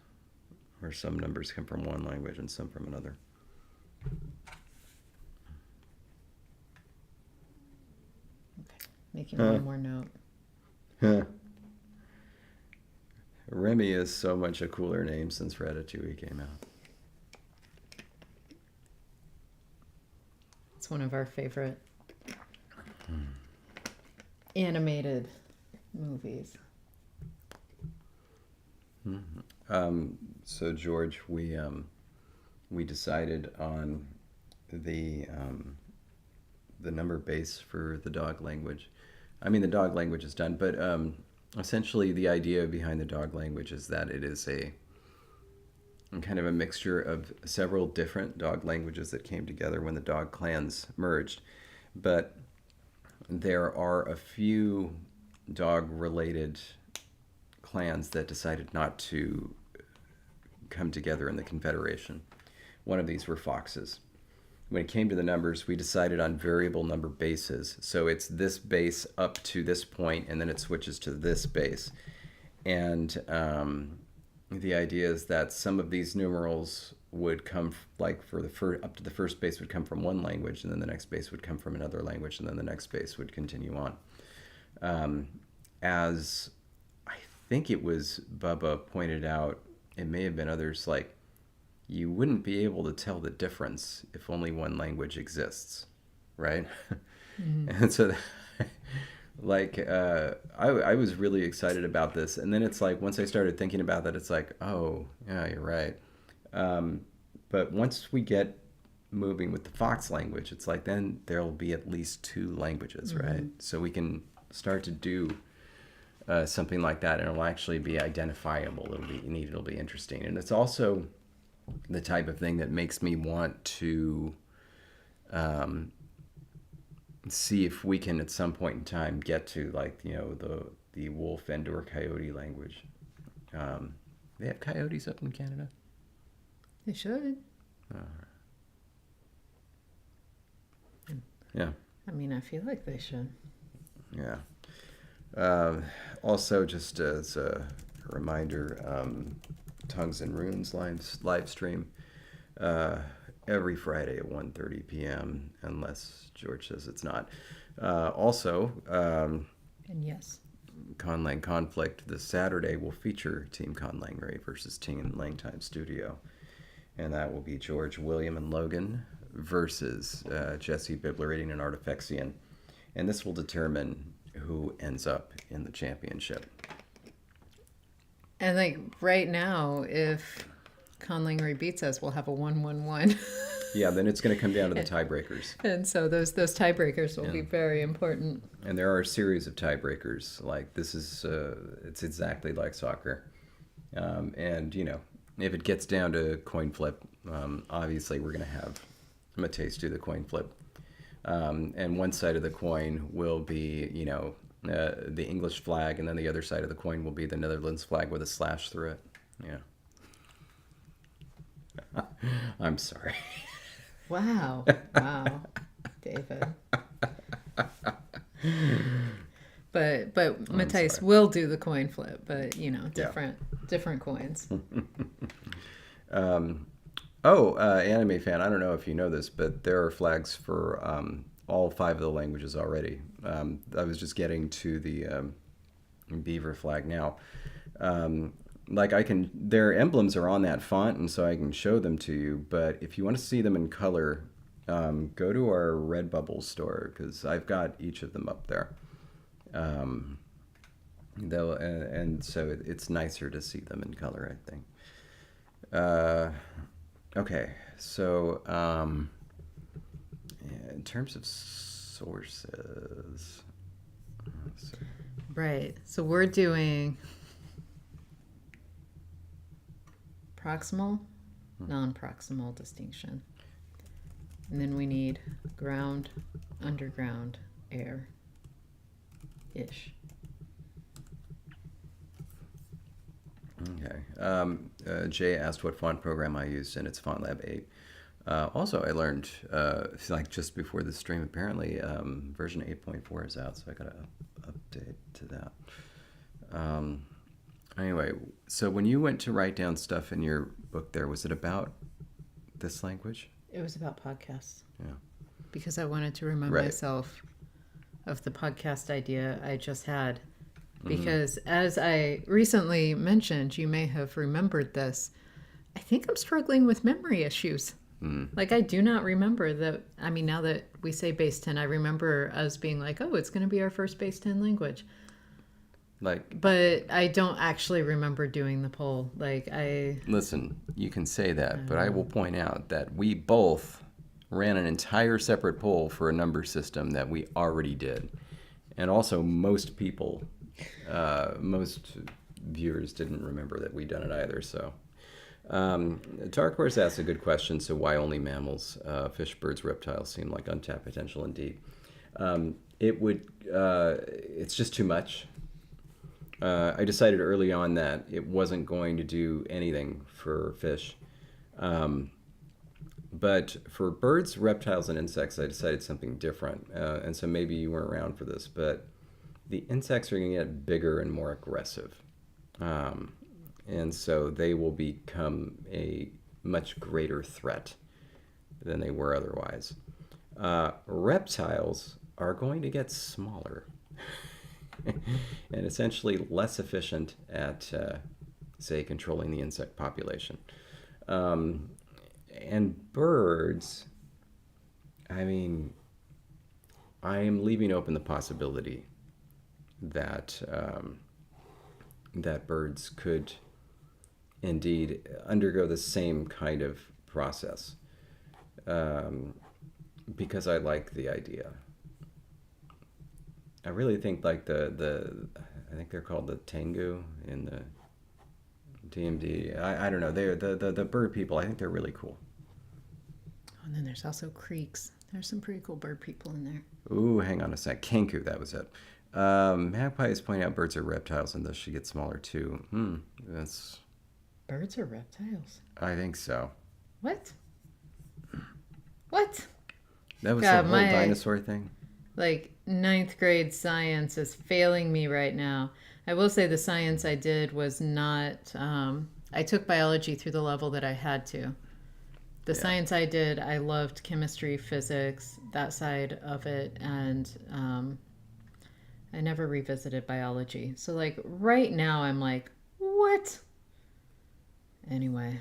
where some numbers come from one language and some from another. Okay, making one more note. Remy is so much a cooler name since Ratatouille came out. It's one of our favorite animated movies. So George, we decided on the number base for the dog language. I mean, the dog language is done, but essentially the idea behind the dog language is that it is a kind of a mixture of several different dog languages that came together when the dog clans merged. But there are a few dog-related clans that decided not to come together in the Confederation. One of these were foxes. When it came to the numbers, we decided on variable number bases. So it's this base up to this point, and then it switches to this base. And the idea is that some of these numerals would come, like for the up to the first base would come from one language, and then the next base would come from another language, and then the next base would continue on. As I think it was Bubba pointed out, it may have been others, like you wouldn't be able to tell the difference if only one language exists, right? Mm-hmm. And so I was really excited about this, and then it's like once I started thinking about that, it's like, oh yeah, you're right. But once we get moving with the Fox language, it's like then there'll be at least two languages, mm-hmm. right? So we can start to do something like that, and it'll actually be identifiable. It'll be neat. It'll be interesting, and it's also the type of thing that makes me want to see if we can at some point in time get to the wolf and or coyote language. They have coyotes up in Canada? They should. Yeah. I mean, I feel like they should. Yeah. Also, just as a reminder, Tongues and Runes live stream every Friday at 1:30 p.m. unless George says it's not. Also, and yes, Conlang Conflict this Saturday will feature Team Conlang Ray versus Team LangTime Studio, and that will be George, William, and Logan versus Jesse, Bibler and Artifexian, and this will determine who ends up in the championship. And like right now, if Conlang Ray beats us, we'll have a 1-1-1. Yeah, then it's going to come down to the tiebreakers. And so those tiebreakers will be very important. And there are a series of tiebreakers. Like this is, it's exactly like soccer. And if it gets down to coin flip, obviously we're going to have Mateus do the coin flip. And one side of the coin will be, the English flag, and then the other side of the coin will be the Netherlands flag with a slash through it. Yeah. I'm sorry. Wow, David. But Mateus will do the coin flip, but different coins. Oh, anime fan. I don't know if you know this, but there are flags for all five of the languages already. I was just getting to the beaver flag now. Um, like I can, their emblems are on that font, and so I can show them to you. But if you want to see them in color, go to our Redbubble store because I've got each of them up there. Um, though, and so it's nicer to see them in color, I think. Uh, okay, so yeah, in terms of sources, let's see. Right. So we're doing proximal, non-proximal distinction. And then we need ground, underground, air-ish. Okay. Jay asked what font program I used, and it's FontLab 8. Also, I learned, like just before the stream, apparently version 8.4 is out, so I got to update to that. Anyway, so when you went to write down stuff in your book there, was it about this language? It was about podcasts. Yeah. Because I wanted to remind myself of the podcast idea I just had. Because as I recently mentioned, you may have remembered this, I think I'm struggling with memory issues. Like, I do not remember that. I mean, now that we say base 10, I remember us being like, oh, it's going to be our first base 10 language. But I don't actually remember doing the poll. Listen, you can say that, but I will point out that we both ran an entire separate poll for a number system that we already did. And also most viewers didn't remember that we'd done it either, so. Dark Horse asks a good question. So why only mammals? Fish, birds, reptiles seem like untapped potential indeed. It's just too much. I decided early on that it wasn't going to do anything for fish. But for birds, reptiles, and insects, I decided something different. And so maybe you weren't around for this, but the insects are going to get bigger and more aggressive. And so they will become a much greater threat than they were otherwise. Reptiles are going to get smaller and essentially less efficient at, say, controlling the insect population. And birds, I mean, I am leaving open the possibility that that birds could indeed undergo the same kind of process, because I like the idea. I really think like I think they're called the Tengu in the DMD. I don't know. They're the bird people. I think they're really cool. And then there's also creeks. There's some pretty cool bird people in there. Ooh, hang on a sec. Kenku, that was it. Magpie is pointing out birds are reptiles and thus she gets smaller too. That's... Birds are reptiles? I think so. What? That was the whole dinosaur thing? Like, 9th grade science is failing me right now. I will say the science I did was not... I took biology through the level that I had to. The science I did, I loved chemistry, physics, that side of it, and I never revisited biology. So, like, right now I'm like, what? Anyway,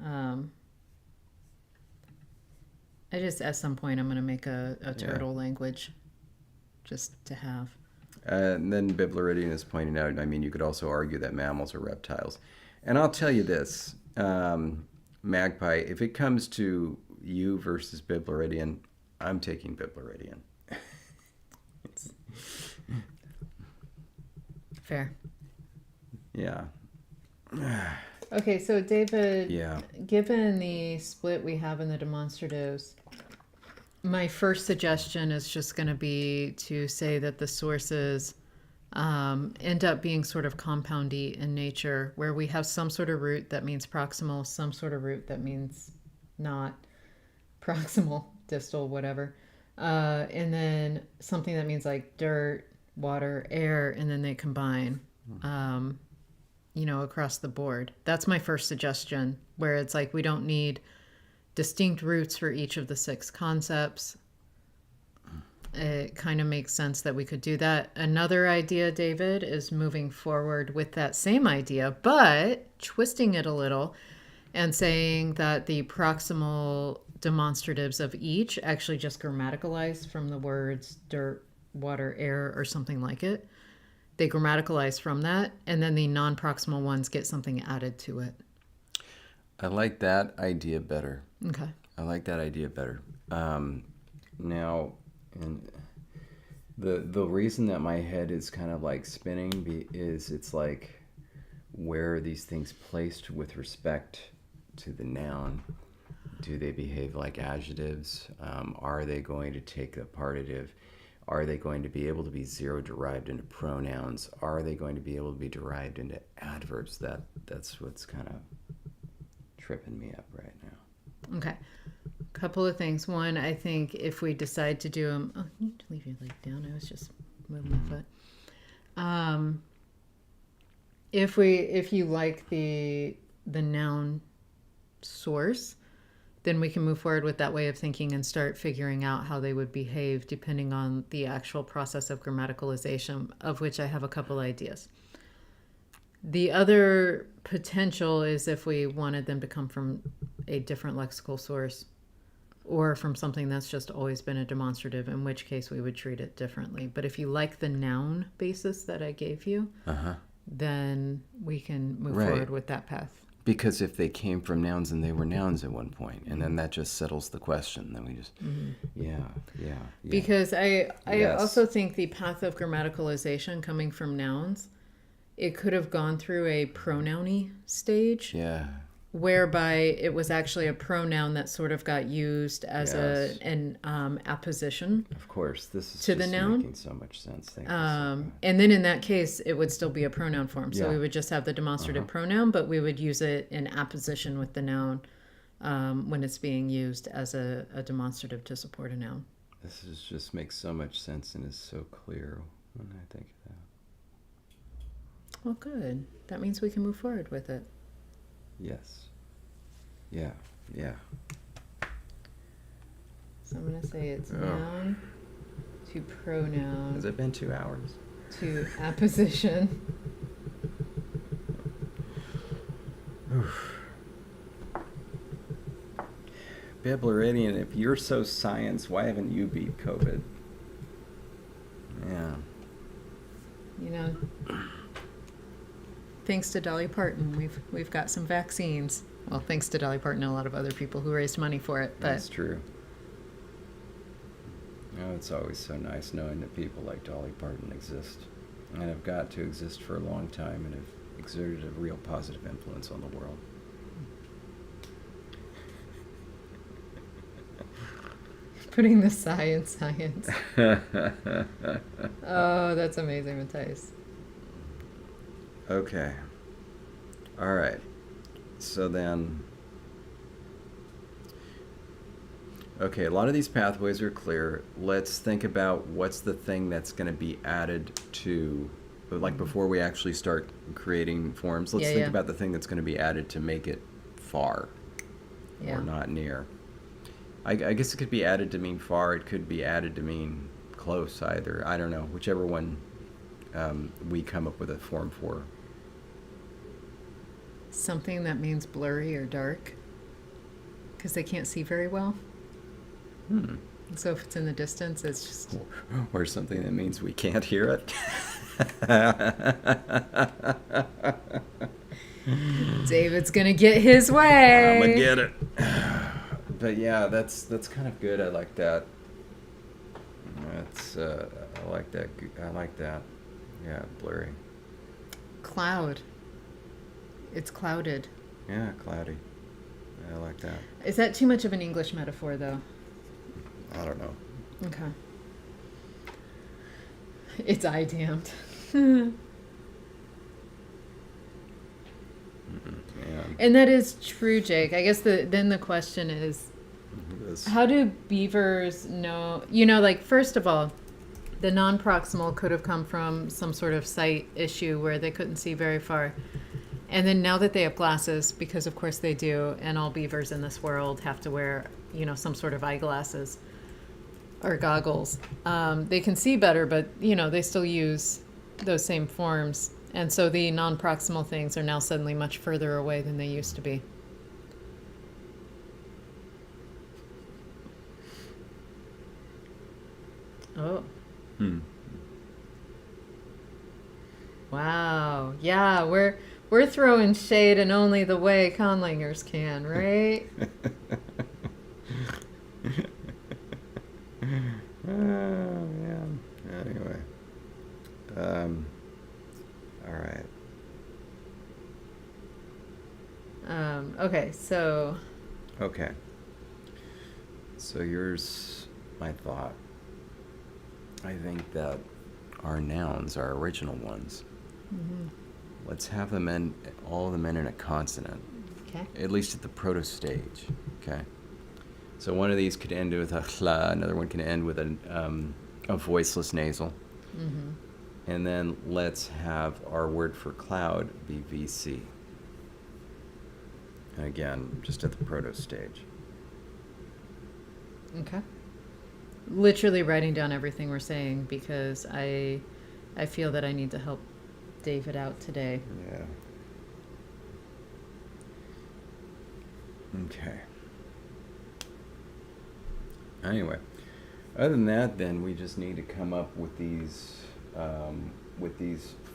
I just, at some point, I'm going to make a turtle language just to have. And then Biblaridian is pointing out, I mean, you could also argue that mammals are reptiles. And I'll tell you this, Magpie, if it comes to you versus Biblaridian, I'm taking Biblaridian. Fair. Yeah. Okay, so David, Yeah. Given the split we have in the demonstratives, my first suggestion is just going to be to say that the sources end up being sort of compoundy in nature, where we have some sort of root that means proximal, some sort of root that means not proximal, distal, whatever, and then something that means like dirt, water, air, and then they combine. across the board. That's my first suggestion, where it's like we don't need distinct roots for each of the 6 concepts. It kind of makes sense that we could do that. Another idea, David, is moving forward with that same idea, but twisting it a little and saying that the proximal demonstratives of each actually just grammaticalize from the words dirt, water, air, or something like it. They grammaticalize from that, and then the non-proximal ones get something added to it. I like that idea better. Okay. I like that idea better. Now, and the reason that my head is kind of like spinning is it's like, where are these things placed with respect to the noun? Do they behave like adjectives? Are they going to take a partitive? Are they going to be able to be zero derived into pronouns? Are they going to be able to be derived into adverbs? That's what's kind of tripping me up right now. Okay. Couple of things. One, I think if we decide to do them, you need to leave your leg down. I was just moving my foot. If you like the noun source, then we can move forward with that way of thinking and start figuring out how they would behave depending on the actual process of grammaticalization, of which I have a couple ideas. The other potential is if we wanted them to come from a different lexical source or from something that's just always been a demonstrative, in which case we would treat it differently. But if you like the noun basis that I gave you, then we can move forward with that path. Because if they came from nouns and they were nouns at one point, and then that just settles the question, then we just, yeah. Because I also think the path of grammaticalization coming from nouns, it could have gone through a pronoun-y stage. Yeah. Whereby it was actually a pronoun that sort of got used as an apposition. Of course, this is to the noun. Making so much sense. Thank you. And then in that case, it would still be a pronoun form. So Yeah. we would just have the demonstrative pronoun, but we would use it in apposition with the noun when it's being used as a demonstrative to support a noun. This just makes so much sense and is so clear when I think of that. Well, good. That means we can move forward with it. Yes. Yeah. So I'm going to say it's noun to pronoun. Has it been 2 hours? To apposition. Bibleridian, if you're so science, why haven't you beat COVID? Yeah. Thanks to Dolly Parton, we've got some vaccines. Well, thanks to Dolly Parton and a lot of other people who raised money for it. But that's true. It's always so nice knowing that people like Dolly Parton exist and have got to exist for a long time and have exerted a real positive influence on the world. Putting the science. Oh, that's amazing, Matthias. Okay. All right. So then, okay, a lot of these pathways are clear. Let's think about what's the thing that's going to be added to, like before we actually start creating forms, let's think about the thing that's going to be added to make it far or not near. I guess it could be added to mean far. It could be added to mean close either. I don't know. Whichever one we come up with a form for. Something that means blurry or dark because they can't see very well. So if it's in the distance, it's just... Or something that means we can't hear it. David's going to get his way. I'm going to get it. But yeah, that's kind of good. I like that. I like that. I like that. Yeah, blurry. Cloud. It's clouded. Yeah, cloudy. I like that. Is that too much of an English metaphor, though? I don't know. Okay. It's eye damned. Yeah. And that is true, Jake. I guess then the question is, how do beavers know? Like, first of all, the non-proximal could have come from some sort of sight issue where they couldn't see very far. And then now that they have glasses, because of course they do, and all beavers in this world have to wear, some sort of eyeglasses or goggles, they can see better, but, they still use those same forms. And so the non-proximal things are now suddenly much further away than they used to be. Oh. Wow. Yeah, we're throwing shade in only the way conlangers can, right? Oh, man. Anyway. All right. Okay, so Okay. So here's my thought. I think that our nouns, our original ones, let's have them in, all of them in a consonant, okay. at least at the proto stage. Okay. So one of these could end with a chla, another one can end with a voiceless nasal. And then let's have our word for cloud be VC. And again, just at the proto stage. Okay. Literally writing down everything we're saying because I feel that I need to help David out today. Yeah. Okay. Anyway, other than that, then we just need to come up with these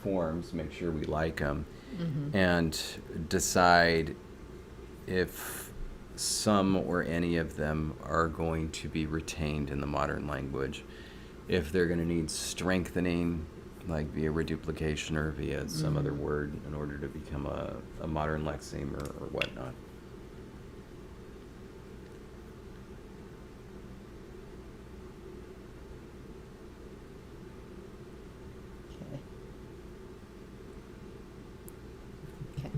forms, make sure we like them, and decide if some or any of them are going to be retained in the modern language, if they're going to need strengthening, like via reduplication or via some other word in order to become a modern lexeme or whatnot. Okay.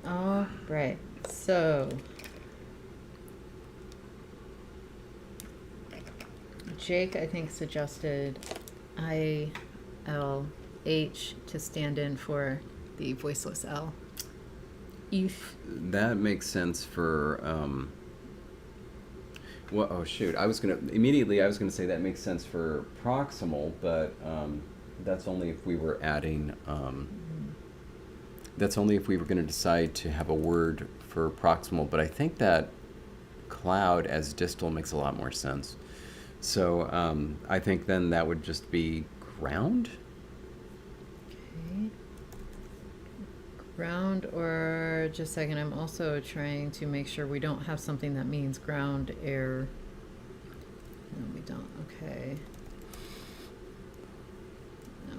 All right. So Jake, I think, suggested ILH to stand in for the voiceless L. If That makes sense for well, oh shoot, I was gonna say that makes sense for proximal, but that's only if we were adding that's only if we were going to decide to have a word for proximal, but I think that cloud as distal makes a lot more sense. So I think then that would just be ground. Okay. Ground, or just a second, I'm also trying to make sure we don't have something that means ground, air. No, we don't. Okay. No.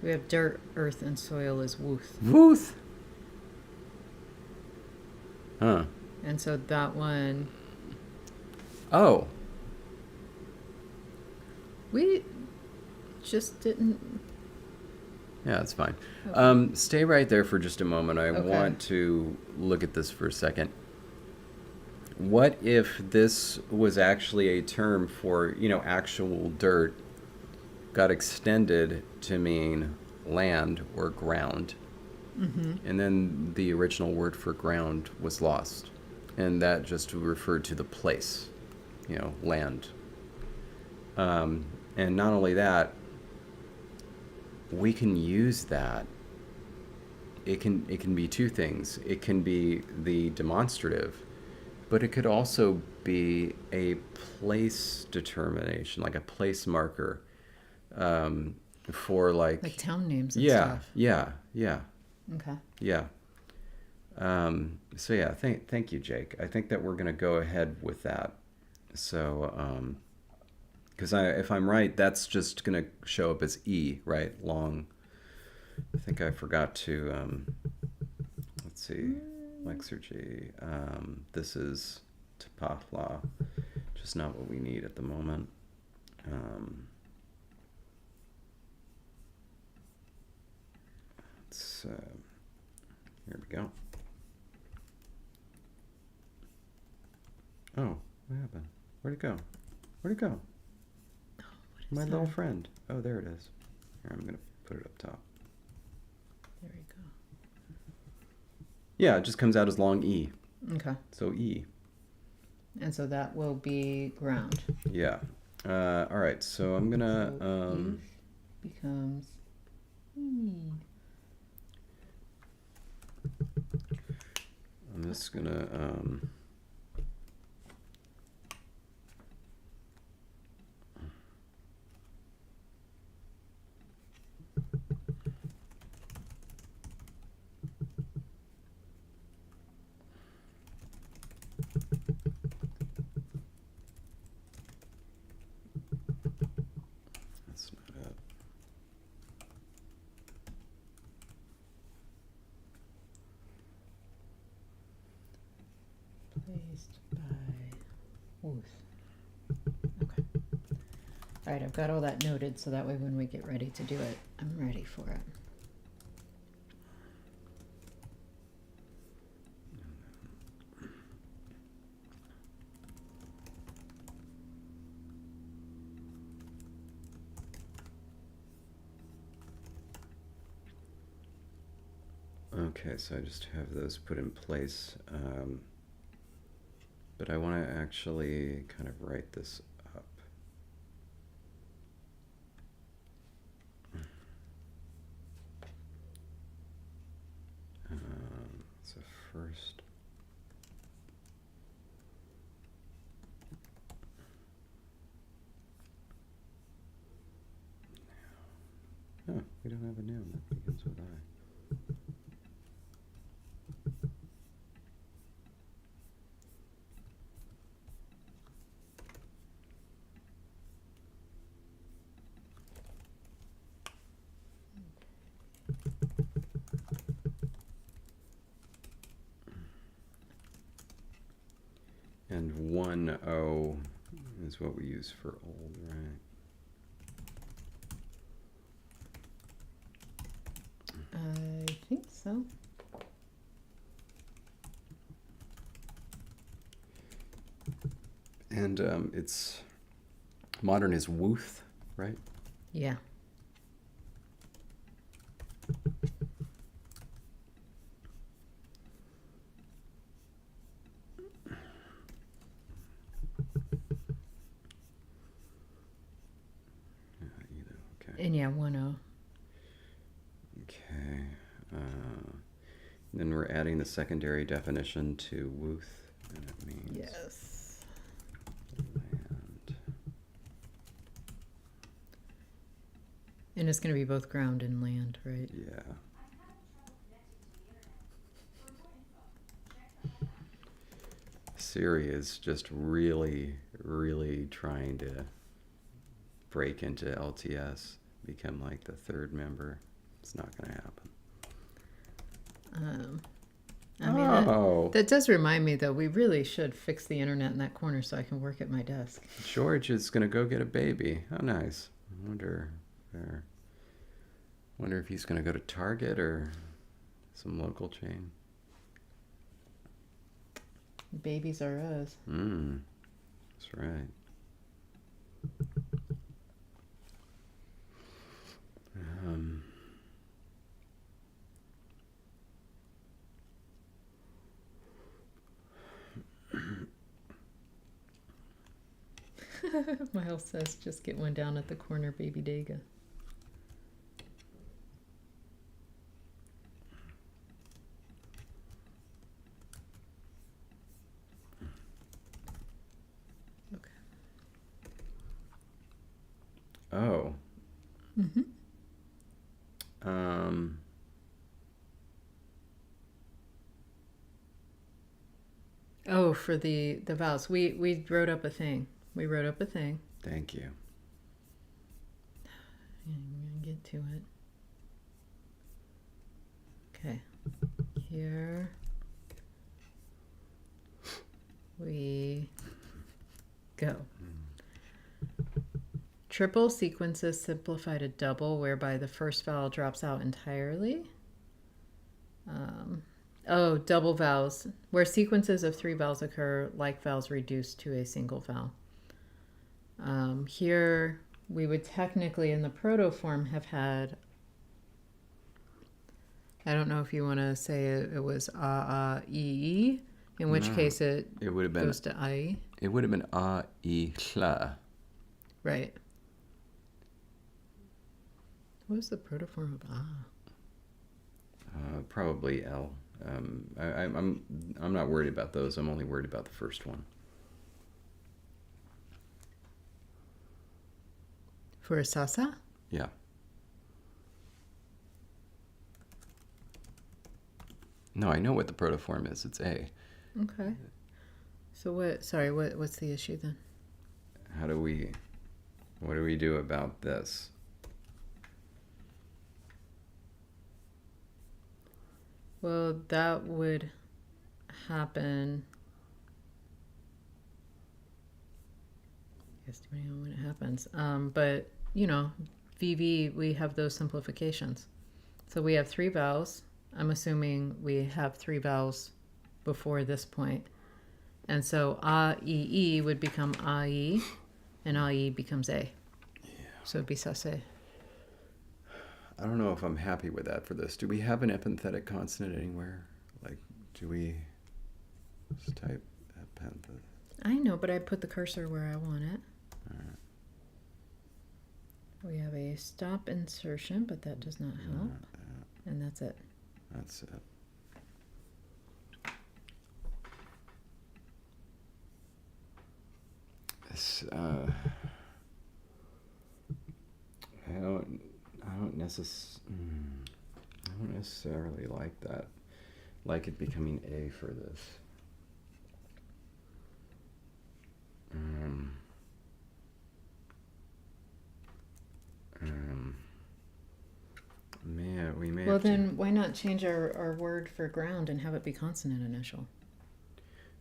We have dirt, earth, and soil as wooth. Wooth. Huh. And so that one, Oh. we just didn't. Yeah, that's fine. Okay. Stay right there for just a moment. I Okay. want to look at this for a second. What if this was actually a term for, actual dirt got extended to mean land or ground, and then the original word for ground was lost, and that just referred to the place, land. And not only that, we can use that. It can be two things. It can be the demonstrative, but it could also be a place determination, like a place marker, for Like town names and yeah, stuff. yeah. Okay. Yeah. So yeah, thank you, Jake. I think that we're gonna go ahead with that. So, because if I'm right, that's just gonna show up as E, right? Long. I think I forgot to. Let's see, Lexergy. This is Tapahla, just not what we need at the moment. Here we go. Oh, what happened? Where'd it go? Where'd it go? Oh, what My little friend. Oh, there it is. Here, I'm going to put it up top. There we go. Yeah, it just comes out as long E. Okay. So E. And so that will be ground. Yeah. All right, so I'm going to... So becomes E. I'm just going to... That's not it. Placed by Wooth. Okay. All right, I've got all that noted so that way when we get ready to do it, I'm ready for it. Okay, so I just have those put in place. But I want to actually kind of write this up. So first... Oh, we don't have a noun that begins with I. And 1-0 is what we use for old, right? I think so. And it's modern is wooth, right? Yeah. Okay. And yeah, 1-0. Okay. Then we're adding the secondary definition to wooth, and it means Yes. land. And it's going to be both ground and land, right? Yeah. Siri is just really, really trying to break into LTS, become like the third member. It's not going to happen. I mean, that does remind me, though, we really should fix the internet in that corner so I can work at my desk. George is going to go get a baby. How nice. I wonder if he's going to go to Target or some local chain. Babies are us. That's right. Miles says, just get one down at the corner, baby Dega. Okay. Oh. Oh, for the vowels. We wrote up a thing. We wrote up a thing. Thank you. I'm going to get to it. Okay. Here we go. Triple sequences simplify to double, whereby the first vowel drops out entirely. Double vowels. Where sequences of 3 vowels occur, like vowels reduced to a single vowel. Here we would technically in the protoform have had, I don't know if you want to say it was e, in which No, case it would have been goes to I. It would have been a, I, hla. Right. What was the protoform of Probably L. I'm not worried about those. I'm only worried about the first one. For sasa? Yeah. No, I know what the protoform is. It's A. Okay. So what's the issue then? What do we do about this? Well, that would happen, I guess, depending on when it happens. But, VV, we have those simplifications. So we have 3 vowels. I'm assuming we have 3 vowels before this point. And so A-E-E would become A-E, and A-E becomes A. Yeah. So it'd be sase. I don't know if I'm happy with that for this. Do we have an epenthetic consonant anywhere? Like, do we just type epenthetic? I know, but I put the cursor where I want it. All right. We have a stop insertion, but that does not help. And that's it. That's it. This, I don't necessarily like that. Like it becoming A for this. We may Well, have then why not change our word for ground and have it be consonant initial?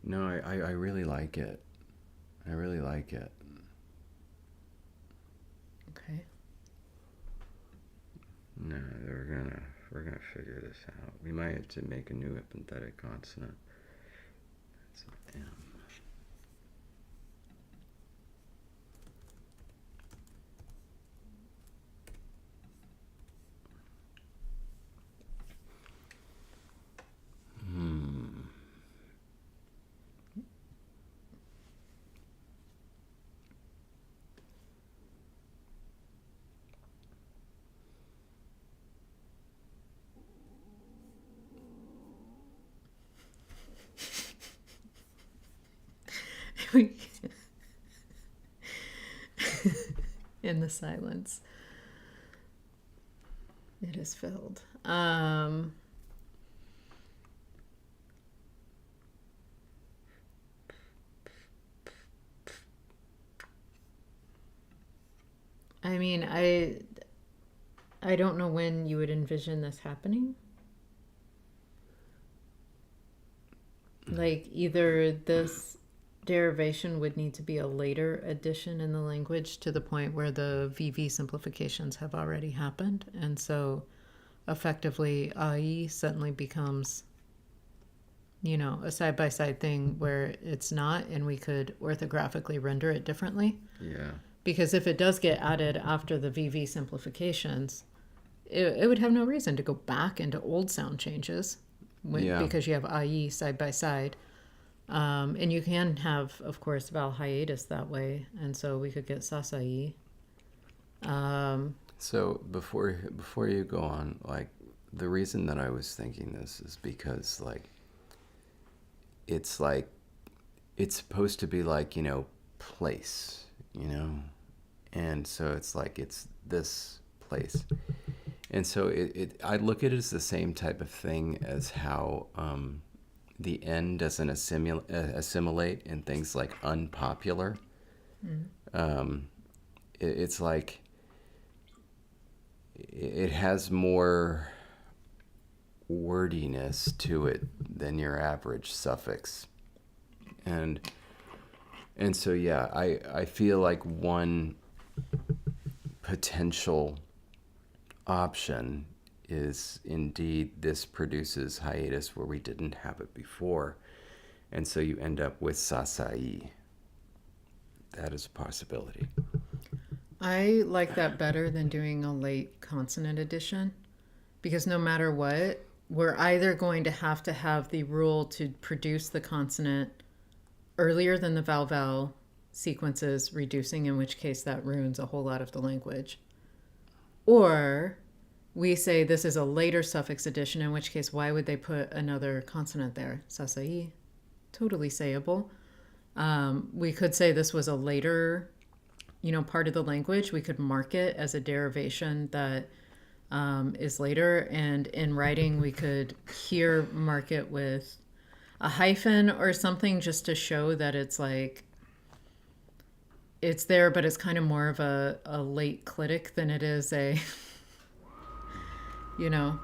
No, I really like it. I really like it. Okay. No, we're gonna figure this out. We might have to make a new epenthetic consonant. That's an M. In the silence, it is filled. I mean, I don't know when you would envision this happening. Like, either this derivation would need to be a later addition in the language to the point where the VV simplifications have already happened. And so effectively, AI suddenly becomes, a side-by-side thing where it's not, and we could orthographically render it differently. Yeah. Because if it does get added after the VV simplifications, it would have no reason to go back into old sound changes because you have IE side by side. And you can have, of course, vowel hiatus that way. And so we could get sasai. So before you go on, like, the reason that I was thinking this is because, it's supposed to be like, place, and so it's like it's this place. And so I look at it as the same type of thing as how the N doesn't assimilate in things like unpopular. It's like it has more wordiness to it than your average suffix. And so, yeah, I feel like one potential option is indeed this produces hiatus where we didn't have it before. And so you end up with sasai. That is a possibility. I like that better than doing a late consonant addition because no matter what, we're either going to have the rule to produce the consonant earlier than the vowel sequences, reducing, in which case that ruins a whole lot of the language. Or we say this is a later suffix addition, in which case, why would they put another consonant there? Sasai. Totally sayable. We could say this was a later, part of the language. We could mark it as a derivation that is later. And in writing, we could here mark it with a hyphen or something just to show that it's like, it's there, but it's kind of more of a late clitic than it is a, you know,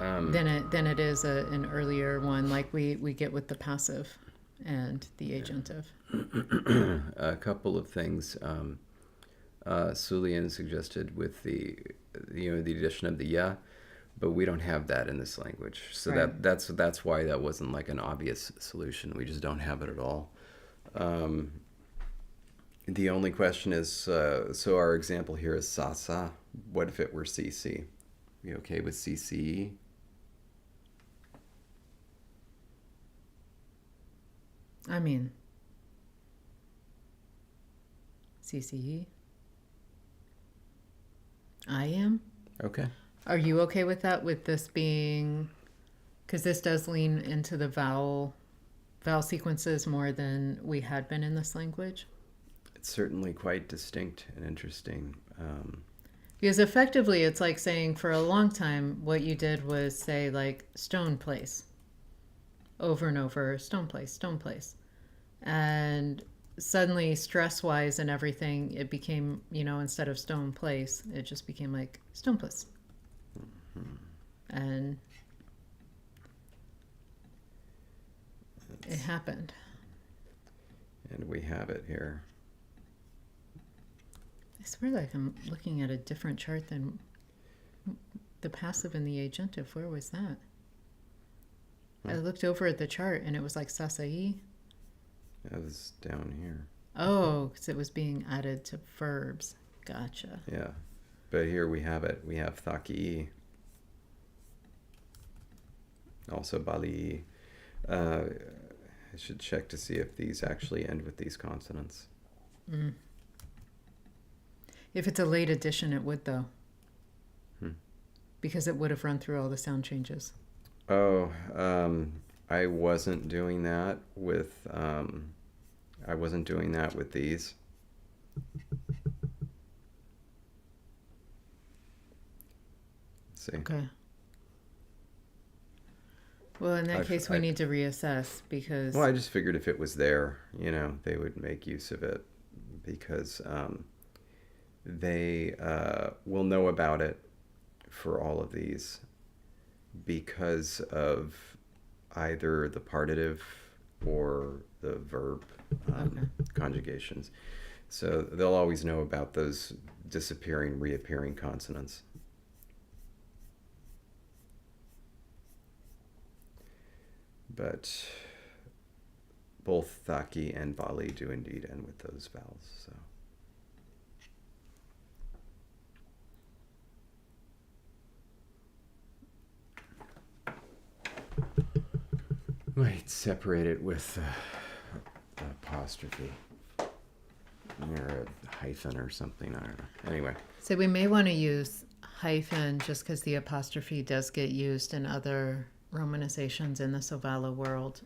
than it is an earlier one like we get with the passive and the agentive. A couple of things. Sulian suggested with the addition of the ya, but we don't have that in this language. So Right. that's why that wasn't like an obvious solution. We just don't have it at all. The only question is, so our example here is sasa. What if it were cc? You okay with cce? I mean, CCE. I am. Okay. Are you okay with that? With this being, because this does lean into the vowel sequences more than we had been in this language. It's certainly quite distinct and interesting. Because effectively, it's like saying for a long time, what you did was say like stone place over and over, stone place. And suddenly, stress wise and everything, it became, instead of stone place, it just became like stone place. And it happened. And we have it here. I swear like I'm looking at a different chart than the passive and the agentive. Where was that? I looked over at the chart and it was like sasai. That was down here. Oh, because it was being added to verbs. Gotcha. Yeah. But here we have it. We have thaki. Also bali. I should check to see if these actually end with these consonants. If it's a late addition, it would though. Hmm. Because it would have run through all the sound changes. Oh, I wasn't doing that with these. See. Okay. Well, in that case, we need to reassess because. Well, I just figured if it was there, they would make use of it because they will know about it for all of these because of either the partitive or the verb conjugations. So they'll always know about those disappearing, reappearing consonants. But both thaki and bali do indeed end with those vowels. So. Might separate it with apostrophe or a hyphen or something. I don't know. Anyway. So we may want to use hyphen just because the apostrophe does get used in other romanizations in the Sovala world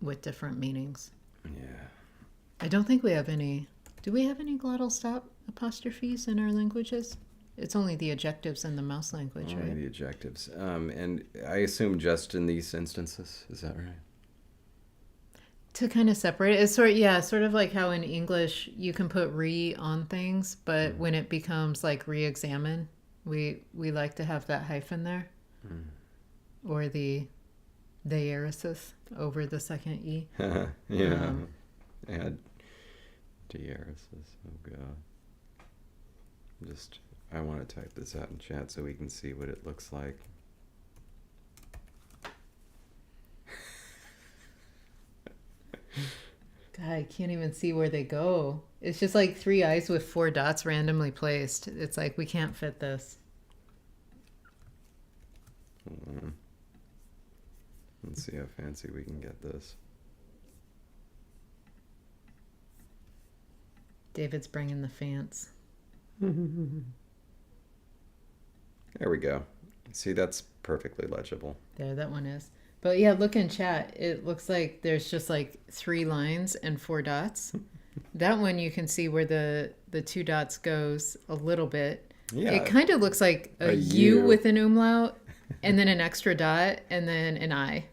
with different meanings. Yeah. I don't think we have any. Do we have any glottal stop apostrophes in our languages? It's only the adjectives in the mouse language, only right? The adjectives. And I assume just in these instances. Is that right? To kind of separate it, it's sort of like how in English you can put re on things, but when it becomes like re-examine, we like to have that hyphen there, or the diaresis over the second e. Yeah, add diaresis. Oh god. I want to type this out in chat so we can see what it looks like. God, I can't even see where they go. It's just like three eyes with four dots randomly placed. It's like, we can't fit this. Let's see how fancy we can get this. David's bringing the fans. There we go. See, that's perfectly legible. There, that one is. But yeah, look in chat. It looks like there's just like three lines and four dots. That one you can see where the two dots goes a little bit. Yeah. It kind of looks like a U with an umlaut and then an extra dot and then an I.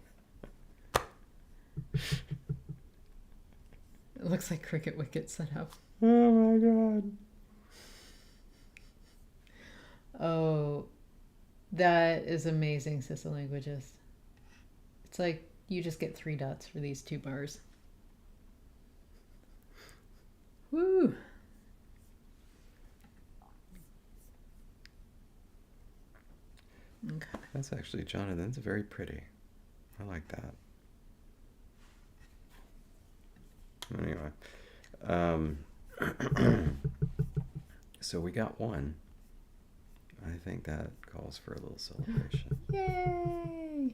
It looks like Cricket Wicket set up. Oh my god. Oh, that is amazing, Sissa Languages. It's like you just get three dots for these two bars. Woo! Okay. That's actually, Jonathan, that's very pretty. I like that. Anyway. So we got one. I think that calls for a little celebration. Yay!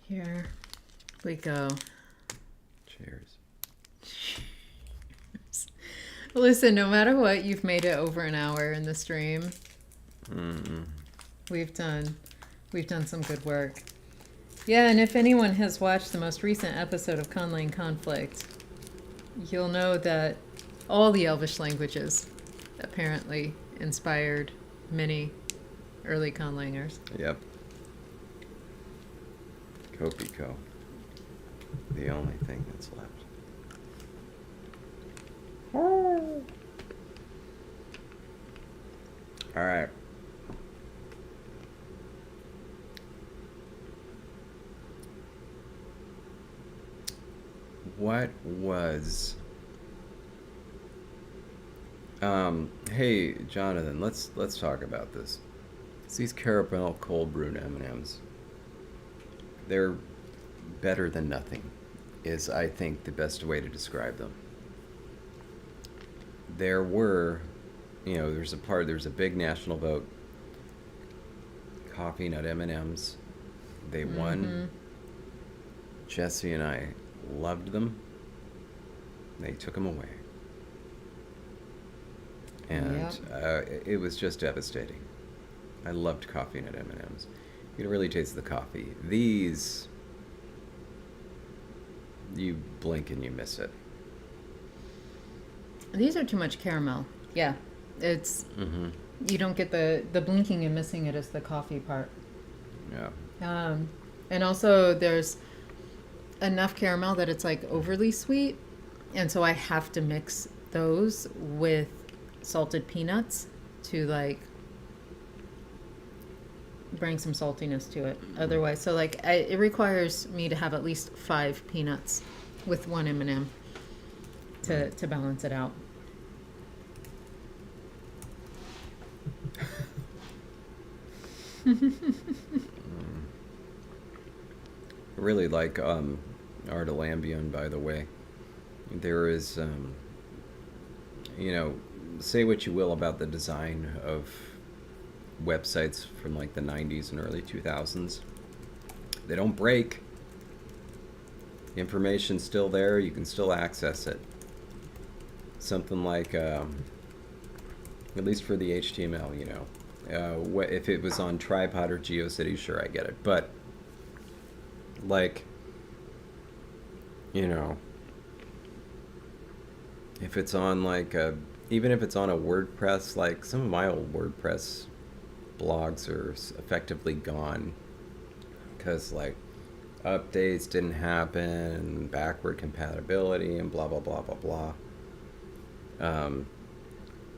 Here we go. Cheers. Listen, no matter what, you've made it over an hour in the stream. We've done some good work. Yeah, and if anyone has watched the most recent episode of Conlang Conflict, you'll know that all the Elvish languages apparently inspired many early Conlangers. Yep. Kopiko. The only thing that's left. All right. What was hey Jonathan, let's talk about this. It's these caramel cold brewed M&Ms. They're better than nothing, is I think the best way to describe them. There were, there's a big national vote. Coffee nut M&Ms. They won. Jesse and I loved them. They took them away. And it was just devastating. I loved coffee nut M&Ms. You can really taste the coffee. These, you blink and you miss it. These are too much caramel. Yeah, it's you don't get the blinking and missing it as the coffee part. Yeah. And also there's enough caramel that it's like overly sweet, and so I have to mix those with salted peanuts to like bring some saltiness to it. Otherwise, so like it requires me to have at least 5 peanuts with one M&M to balance it out. I really like Artelambion, by the way. There is, say what you will about the design of websites from like the 90s and early 2000s. They don't break. The information's still there. You can still access it. Something like, at least for the HTML, if it was on Tripod or GeoCities, sure, I get it. But, like, if it's on like even if it's on a WordPress, like some of my old WordPress blogs are effectively gone because like updates didn't happen, backward compatibility, and blah blah blah blah blah.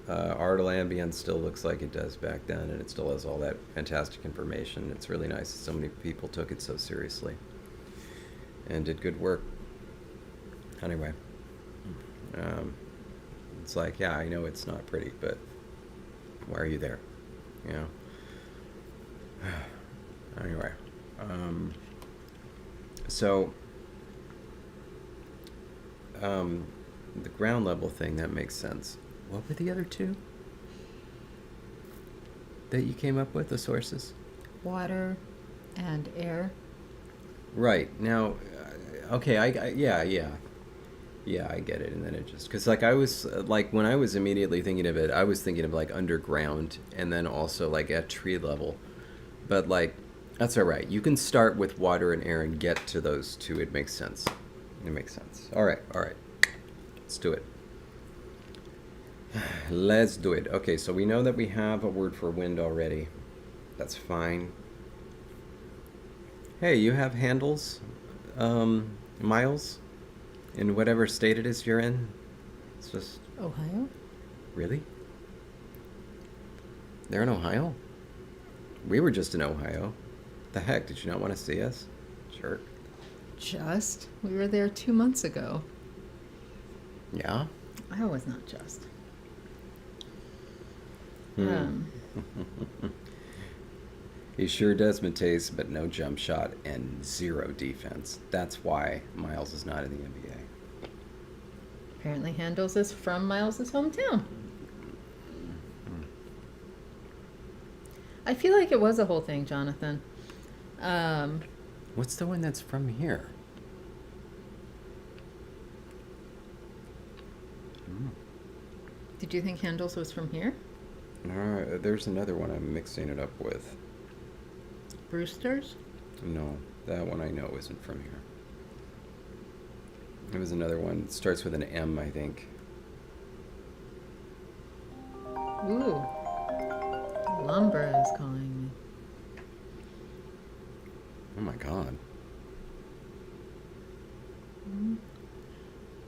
Ardle Ambient still looks like it does back then, and it still has all that fantastic information. It's really nice that so many people took it so seriously and did good work. Anyway, it's like, yeah, I know it's not pretty, but why are you there? You know? Anyway, so the ground level thing, that makes sense. What were the other two that you came up with, the sources? Water and air. Right. Now, okay, yeah, I get it. And then it just, because like I was, like when I was immediately thinking of it, I was thinking of like underground and then also like at tree level. But like, that's all right. You can start with water and air and get to those two. It makes sense. It makes sense. All right. Let's do it. Let's do it. Okay, so we know that we have a word for wind already. That's fine. Hey, you have handles, Miles, in whatever state it is you're in? It's just... Ohio? Really? They're in Ohio? We were just in Ohio. The heck, did you not want to see us? Jerk. Just? We were there 2 months ago. Yeah? I was not just. He sure does, Mateus, but no jump shot and zero defense. That's why Miles is not in the NBA. Apparently Handles is from Miles's hometown. I feel like it was a whole thing, Jonathan. What's the one that's from here? Did you think Handles was from here? There's another one I'm mixing it up with. Brewster's? No, that one I know isn't from here. There was another one. It starts with an M, I think. Ooh. Lumbra is calling me. Oh my god.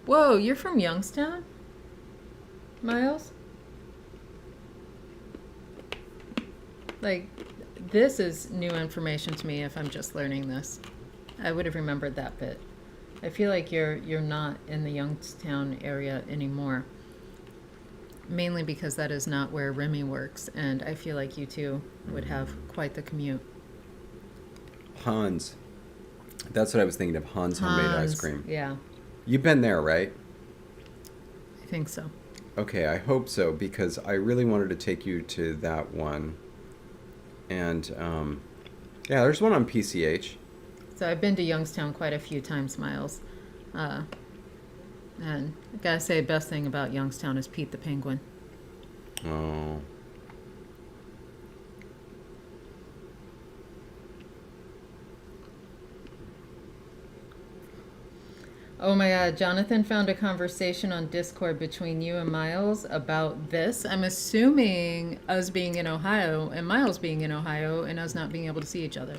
Whoa, you're from Youngstown? Miles? Like, this is new information to me if I'm just learning this. I would have remembered that bit. I feel like you're not in the Youngstown area anymore. Mainly because that is not where Remy works, and I feel like you two would have quite the commute. Hans. That's what I was thinking of. Hans homemade ice cream. Yeah, You've been there, right? I think so. Okay, I hope so, because I really wanted to take you to that one. And, yeah, there's one on PCH. So I've been to Youngstown quite a few times, Miles. And I gotta say, best thing about Youngstown is Pete the Penguin. Oh. Oh my God, Jonathan found a conversation on Discord between you and Miles about this. I'm assuming us being in Ohio and Miles being in Ohio and us not being able to see each other.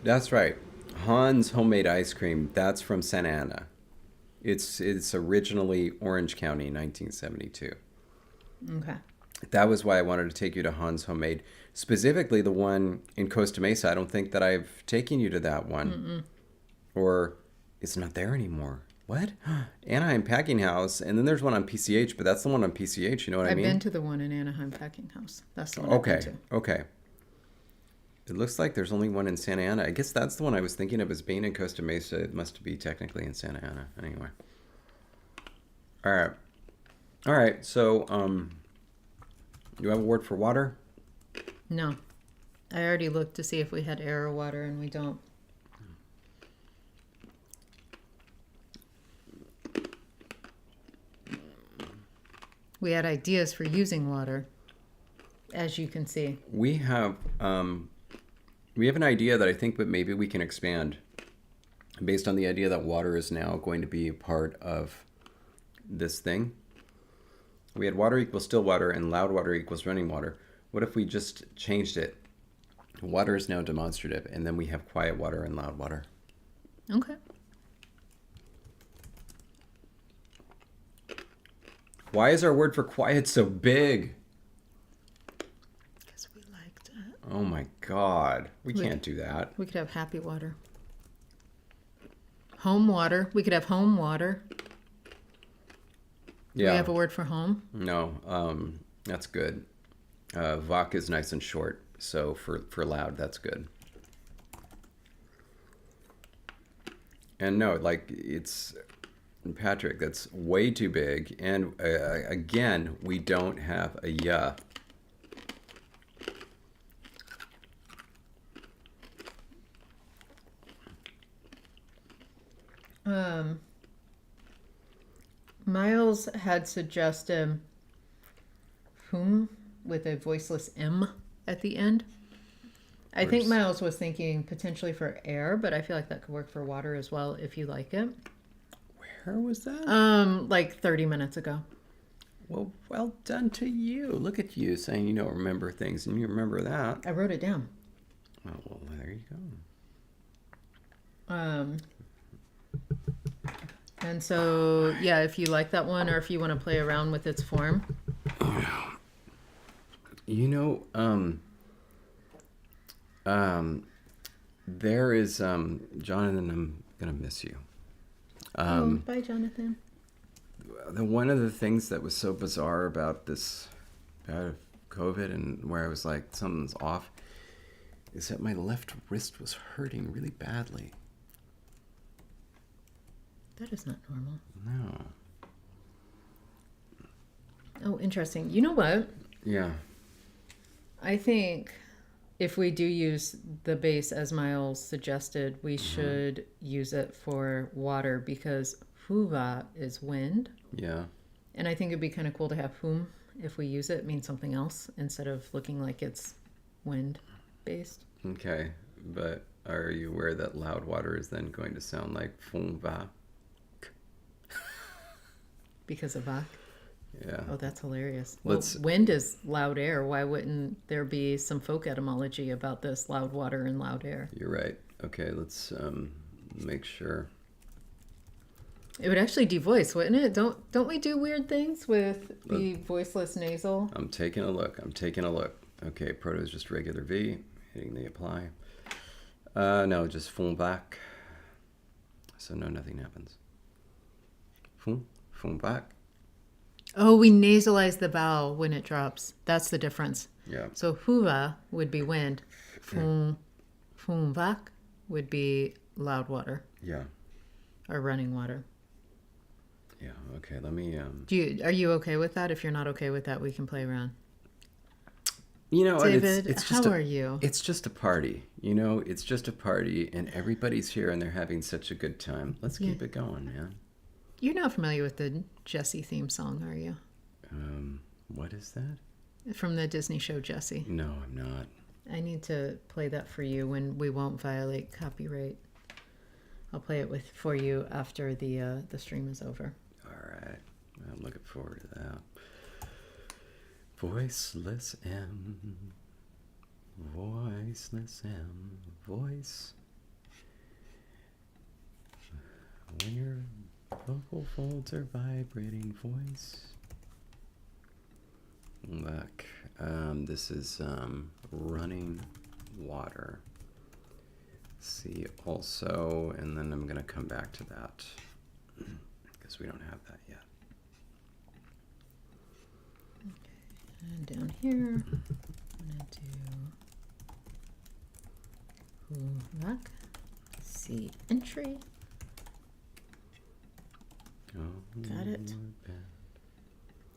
That's right. Hans homemade ice cream. That's from Santa Ana. It's originally Orange County, 1972. Okay. That was why I wanted to take you to Hans homemade. Specifically, the one in Costa Mesa. I don't think that I've taken you to that one. Or it's not there anymore. What? Anaheim Packing House. And then there's one on PCH, but that's the one on PCH. You know what I mean? I've been to the one in Anaheim Packing House. That's the one I've been to. Okay. It looks like there's only one in Santa Ana. I guess that's the one I was thinking of as being in Costa Mesa. It must be technically in Santa Ana. Anyway. All right. So, you have a word for water? No. I already looked to see if we had air or water, and we don't. We had ideas for using water, as you can see. We have an idea that I think that maybe we can expand based on the idea that water is now going to be a part of this thing. We had water equals still water and loud water equals running water. What if we just changed it? Water is now demonstrative, and then we have quiet water and loud water. Okay. Why is our word for quiet so big? Because we liked it. Oh my God. We can't do that. We could have happy water. Home water. We could have home water. Do Yeah. we have a word for home? No. That's good. Vok is nice and short. So for loud, that's good. And no, like it's Patrick, that's way too big. And again, we don't have a ya. Miles had suggested whom with a voiceless M at the end. I think Miles was thinking potentially for air, but I feel like that could work for water as well if you like it. Where was that? Like 30 minutes ago. Well done to you. Look at you saying you don't remember things, and you remember that. I wrote it down. Oh, well, there you go. And so, yeah, if you like that one or if you want to play around with its form. You know, there is, Jonathan, I'm going to miss you. Bye, Jonathan. One of the things that was so bizarre about this, about COVID and where I was like, something's off, is that my left wrist was hurting really badly. That is not normal. No. Oh, interesting. You know what? Yeah. I think if we do use the base as Miles suggested, we should use it for water because huva is wind. Yeah. And I think it'd be kind of cool to have whom if we use it mean something else instead of looking like it's wind based. Okay. But are you aware that loud water is then going to sound like fung va? Because of Bach? Yeah. Oh, that's hilarious. Well, wind is loud air. Why wouldn't there be some folk etymology about this loud water and loud air? You're right. Okay, let's make sure. It would actually devoice, wouldn't it? Don't we do weird things with the voiceless nasal? I'm taking a look. Okay, proto is just regular V. Hitting the apply. No, just fung back. So no, nothing happens. Fung back. Oh, we nasalize the vowel when it drops. That's the difference. Yeah. So huva would be wind. Fung vak would be loud water. Yeah. Or running water. Yeah. Okay. Let me. Are you okay with that? If you're not okay with that, we can play around. You know, David, it's just how are you? It's just a party. You know, it's just a party, and everybody's here, and they're having such a good time. Let's keep it going, man. You're not familiar with the Jessie theme song, are you? What is that? From the Disney show Jessie. No, I'm not. I need to play that for you when we won't violate copyright. I'll play it for you after the stream is over. All right. I'm looking forward to that. Voiceless M. Voiceless M. Voice. When your vocal folds are vibrating, voice. Look, this is running water. See also, and then I'm going to come back to that because we don't have that yet. Okay, and down here, I'm going to do Hurak. See entry. Got it.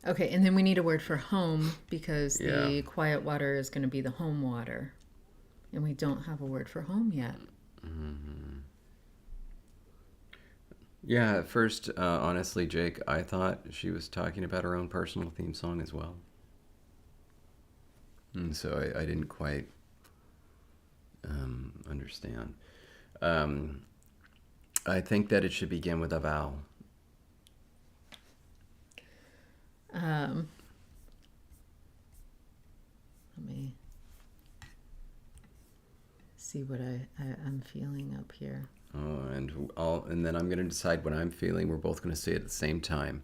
Okay, and then we need a word for home because the quiet water is going to be the home water. And we don't have a word for home yet. Mm-hmm. Yeah, at first, honestly, Jake, I thought she was talking about her own personal theme song as well. And so I didn't quite understand. I think that it should begin with a vowel. Let me see what I'm feeling up here. Oh, and then I'm going to decide what I'm feeling. We're both going to say it at the same time.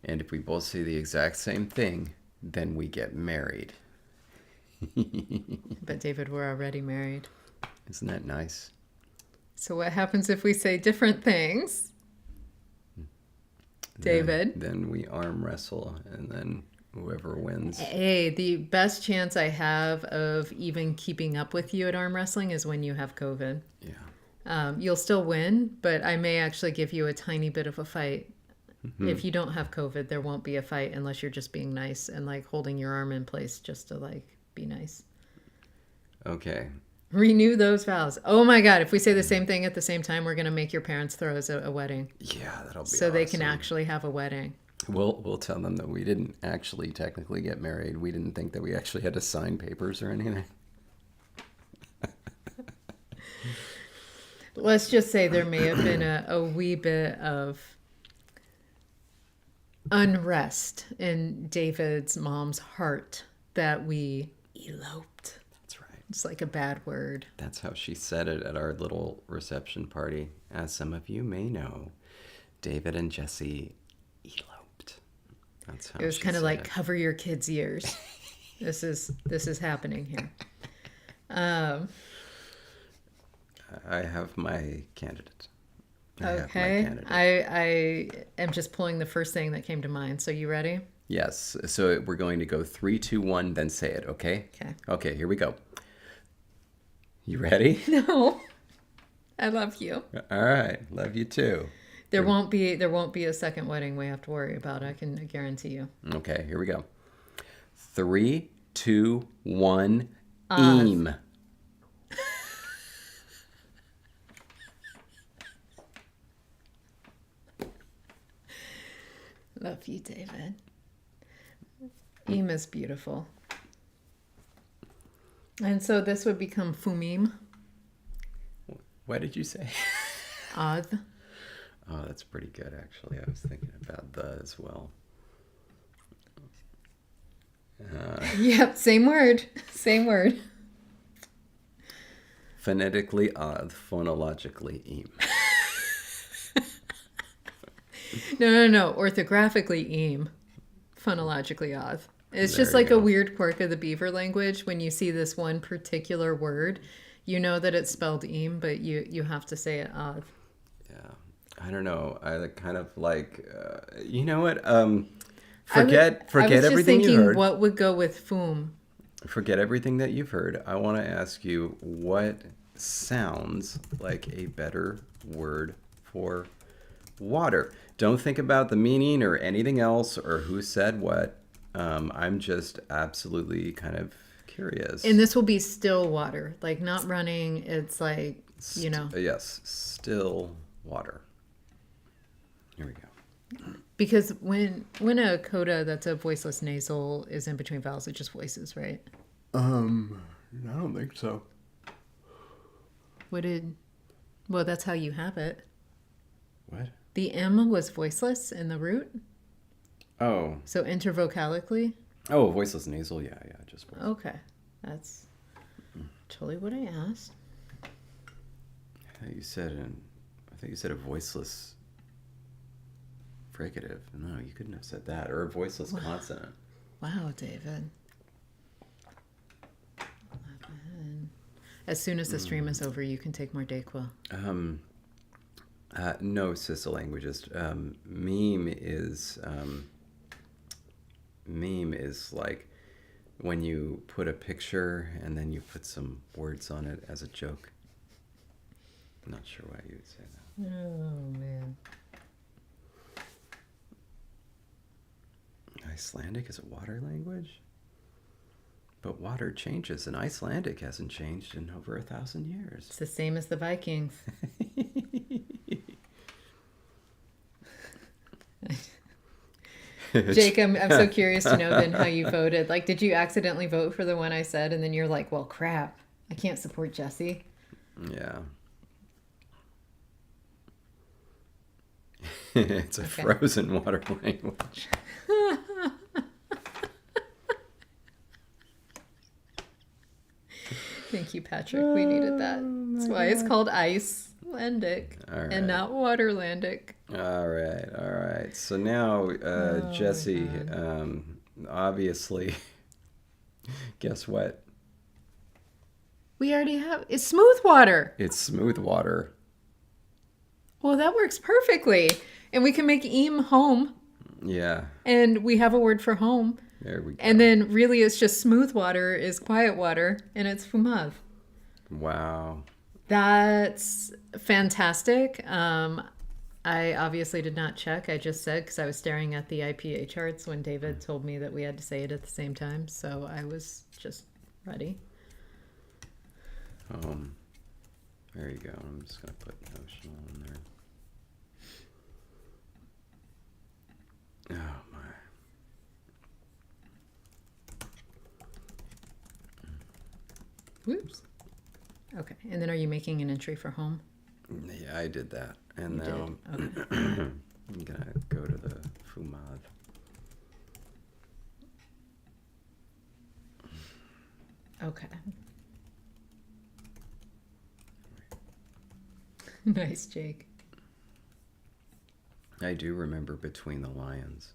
And if we both say the exact same thing, then we get married. But David, we're already married. Isn't that nice? So what happens if we say different things? David? Then we arm wrestle, and then whoever wins. Hey, the best chance I have of even keeping up with you at arm wrestling is when you have COVID. Yeah. You'll still win, but I may actually give you a tiny bit of a fight. Mm-hmm. If you don't have COVID, there won't be a fight unless you're just being nice and like holding your arm in place just to like be nice. Okay. Renew those vows. Oh my God. If we say the same thing at the same time, we're going to make your parents throw us a wedding. Yeah, that'll be so awesome. They can actually have a wedding. We'll tell them that we didn't actually technically get married. We didn't think that we actually had to sign papers or anything. Let's just say there may have been a wee bit of unrest in David's mom's heart that we eloped. That's right. It's like a bad word. That's how she said it at our little reception party. As some of you may know, David and Jesse eloped. That's how it was kind of like cover your kids' ears. This is happening here. I have my candidate. Okay. I am just pulling the first thing that came to mind. So you ready? Yes. So we're going to go 3, 2, 1, then say it. Okay. Okay. Okay. Here we go. You ready? No. I love you. All right. Love you too. There won't be a second wedding we have to worry about. I can guarantee you. Okay. Here we go. 3, 2, 1. Eam. Love you, David. Eam is beautiful. And so this would become fumim. What did you say? Odd. Oh, that's pretty good, actually. I was thinking about that as well. Yep, same word. Same word. Phonetically odd, phonologically eam. No. Orthographically eam. Phonologically odd. It's just like a weird quirk of the beaver language. When you see this one particular word, you know that it's spelled eam, but you have to say it odd. Yeah. I don't know. I kind of like, you know what? Forget everything you heard. What would go with fum? Forget everything that you've heard. I want to ask you what sounds like a better word for water. Don't think about the meaning or anything else or who said what. I'm just absolutely kind of curious. And this will be still water, like not running. It's like, Yes, still water. Here we go. Because when a coda that's a voiceless nasal is in between vowels, it just voices, right? I don't think so. Well, that's how you have it. What? The M was voiceless in the root. Oh. So intervocalically? Oh, voiceless nasal. Yeah, just voiceless. Okay. That's totally what I asked. I think you said a voiceless fricative. No, you couldn't have said that. Or a voiceless consonant. Wow, David. As soon as the stream is over, you can take more Dayquil. No, sister languagist. Meme is like when you put a picture and then you put some words on it as a joke. I'm not sure why you would say that. Oh, man. Icelandic is a water language? But water changes, and Icelandic hasn't changed in over 1,000 years. It's the same as the Vikings. Jake, I'm so curious to know then how you voted. Like, did you accidentally vote for the one I said, and then you're like, well, crap, I can't support Jesse? Yeah. It's a frozen water language. Thank you, Patrick. We needed that. That's why it's called Icelandic and not Waterlandic. All right, all right. So now, Oh my Jesse, God. obviously, guess what? We already have it's smooth water. It's smooth water. Well, that works perfectly. And we can make im home, Yeah, and we have a word for home. there we And go. then really it's just smooth water is quiet water, and it's fumad. Wow. That's fantastic. I obviously did not check. I just said because I was staring at the IPA charts when David told me that we had to say it at the same time. So I was just ready. There you go. I'm just gonna put notional in there. Oh my. Whoops. Okay. And then are you making an entry for home? Yeah, I did that, and You now did. Okay. I'm gonna go to the Fumad. Okay. Nice, Jake. I do remember Between the Lions.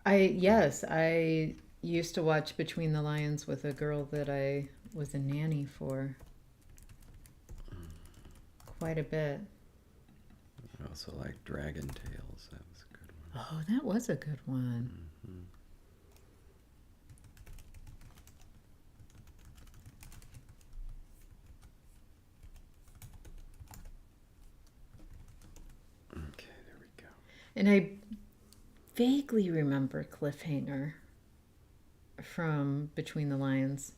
I used to watch Between the Lions with a girl that I was a nanny for quite a bit. I also like Dragon Tales. That was a good one. Oh, that was a good one. Okay, there we go. And I vaguely remember Cliffhanger from Between the Lions.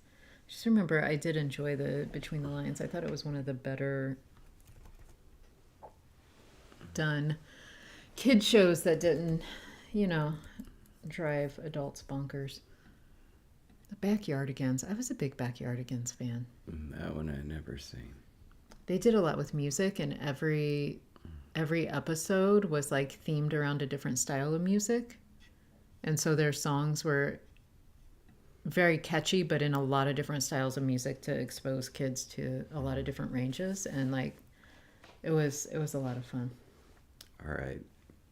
Just remember I did enjoy the Between the Lions. I thought it was one of the better done kid shows that didn't, you know, drive adults bonkers. The Backyardigans. I was a big Backyardigans fan. That one I never seen. They did a lot with music, and every episode was like themed around a different style of music. And so their songs were very catchy, but in a lot of different styles of music to expose kids to a lot of different ranges. And like it was a lot of fun. All right.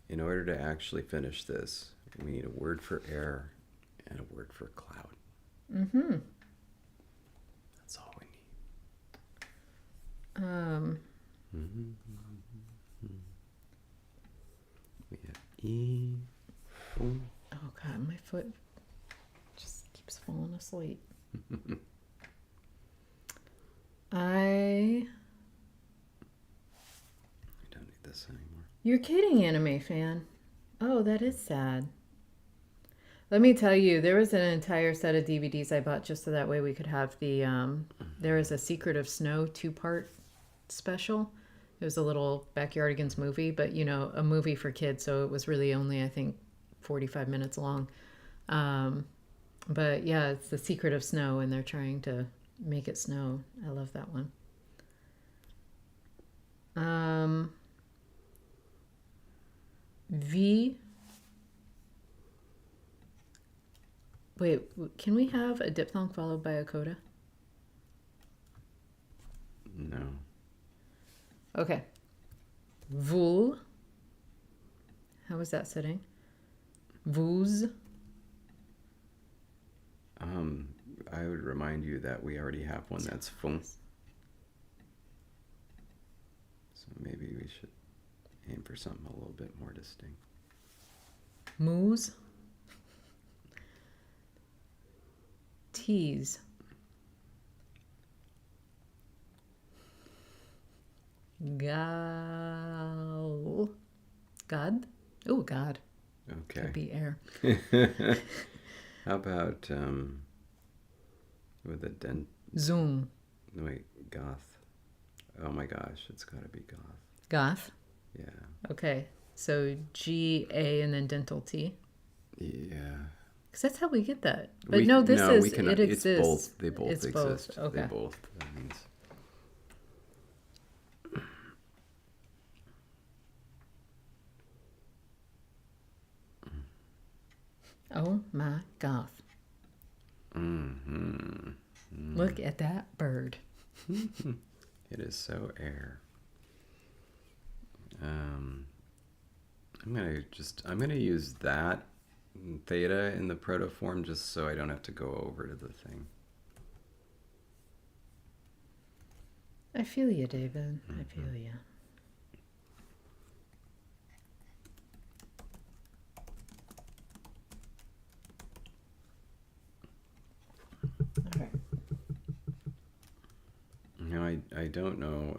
In order to actually finish this, we need a word for air and a word for cloud. Mm-hmm. That's all we Um, need. We have E. Foo. oh God, my foot just keeps falling asleep. I don't need this anymore. You're kidding, anime fan. Oh, that is sad. Let me tell you, there was an entire set of DVDs I bought just so that way we could have the. There is a Secret of Snow 2-part special. It was a little Backyardigans movie, but you know, a movie for kids, so it was really only, I think, 45 minutes long. But yeah, it's the Secret of Snow, and they're trying to make it snow. I love that one. V. Wait, can we have a diphthong followed by a coda? No. Okay. Vous. How is that sitting? Vous. I would remind you that we already have one that's fung. So maybe we should aim for something a little bit more distinct. Moose. Tease. Gal. God? Oh, God. Okay. Could be air. How about with a dent? Zoom. Wait, goth. Oh my gosh, it's got to be goth. Goth. Yeah. Okay. So G-A and then dental T. Yeah. Because that's how we get that. But no, this is, we cannot, it exists. It's both. They both it's exist. Both. Okay. They both. That means. Oh my goth. Mm-hmm. Look at that bird. It is so air. I'm gonna use that theta in the protoform just so I don't have to go over to the thing. I feel you, David. I feel you. All right. Now I don't know.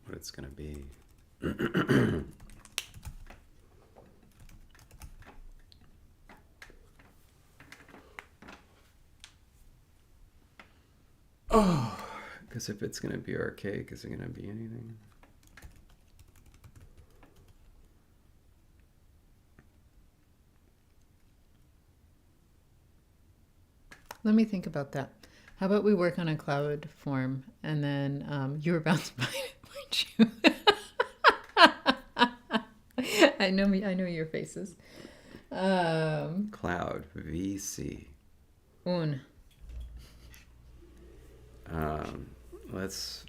What it's gonna be. Oh, because if it's gonna be archaic, is it gonna be anything? Let me think about that. How about we work on a cloud form, and then you were about to buy it, weren't you? I know me. I know your faces. Cloud VC. Un. Let's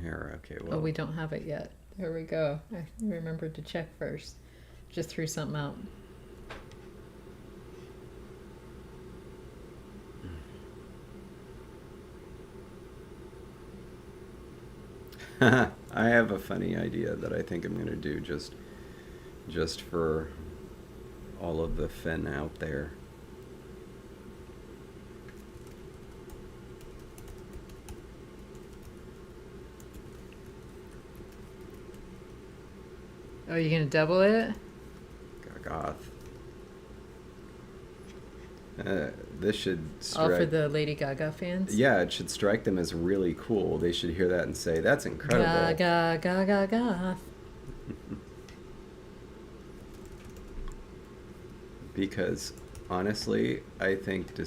here. Okay. Oh, Well, we don't have it yet. There we go. I remembered to check first. Just threw something out. I have a funny idea that I think I'm going to do just for all of the fin out there. Oh, you're gonna double it? Goth. This should All for strike. the Lady Gaga fans? Yeah, it should strike them as really cool. They should hear that and say, "That's incredible." Gaga, Gaga, Gaga. Because honestly, I think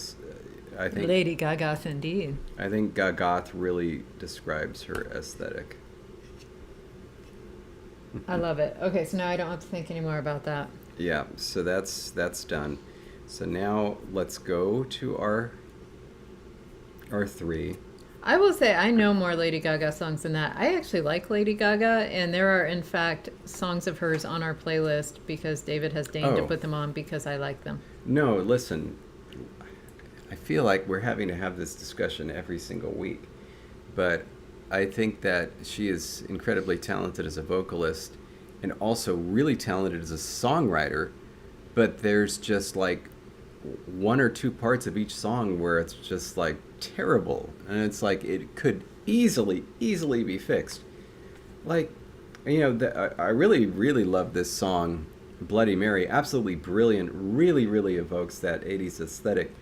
Lady Gaga, indeed. I think Gagath really describes her aesthetic. I love it. Okay, so now I don't have to think anymore about that. Yeah, so that's done. So now let's go to our three. I will say I know more Lady Gaga songs than that. I actually like Lady Gaga, and there are, in fact, songs of hers on our playlist because David has deigned to Oh. put them on because I like them. No, listen. I feel like we're having to have this discussion every single week. But I think that she is incredibly talented as a vocalist and also really talented as a songwriter. But there's just like one or two parts of each song where it's just like terrible. And it's like it could easily be fixed. Like, I really, really love this song, Bloody Mary. Absolutely brilliant. Really, really evokes that 80s aesthetic.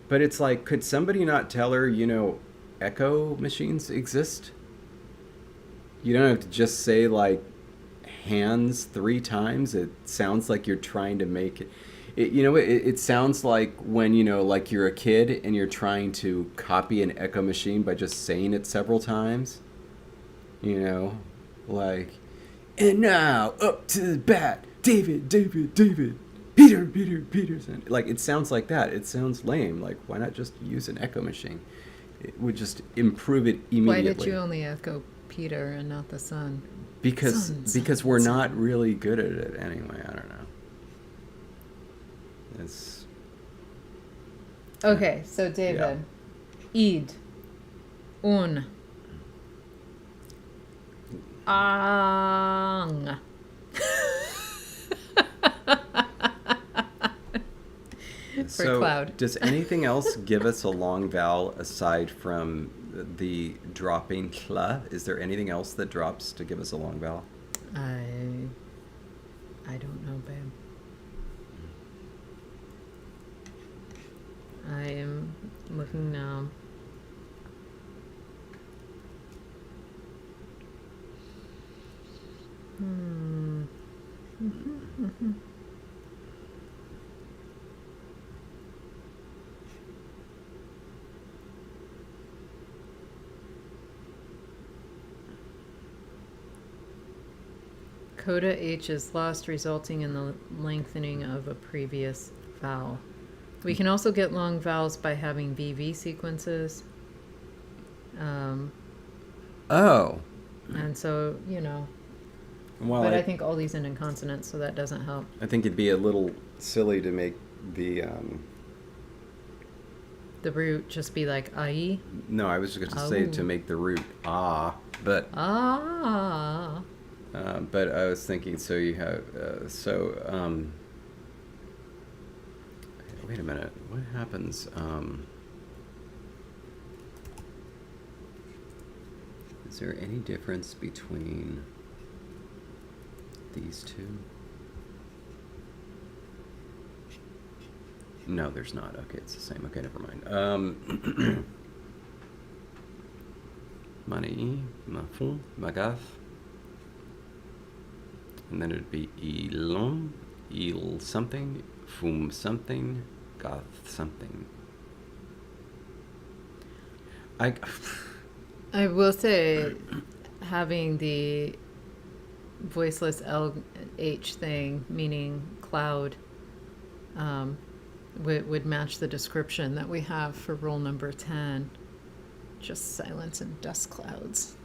But it's like, could somebody not tell her, echo machines exist? You don't have to just say, like, hands 3 times. It sounds like you're trying to make it. It sounds like when, like you're a kid and you're trying to copy an echo machine by just saying it several times. Like, and now up to the bat, David, Peterson. Like, it sounds like that. It sounds lame. Like, why not just use an echo machine? It would just improve it immediately. Why did you only echo Peter and not the sun? Because we're not really good at it anyway. I don't know. It's Okay, so David. Id. Un. Ang. so cloud. Does anything else give us a long vowel aside from the dropping kla? Is there anything else that drops to give us a long vowel? I don't know, babe. I am looking now. coda H is lost, resulting in the lengthening of a previous vowel. We can also get long vowels by having VV sequences. Oh. And so, you know. Well, But I think all these end in consonants, so that doesn't help. I think it'd be a little silly to make the. The root just be like ai. No, I was just going to say to make the root ah, but. Ah. But I was thinking, so you have wait a minute. What happens? Is there any difference between these two? No, there's not. Okay, it's the same. Okay, never mind. Money, mafon, magaf. And then it'd be ilon, il something, fum something, goth something. I will say, having the voiceless LH thing, meaning cloud, would match the description that we have for rule number 10. Just silence and dust clouds.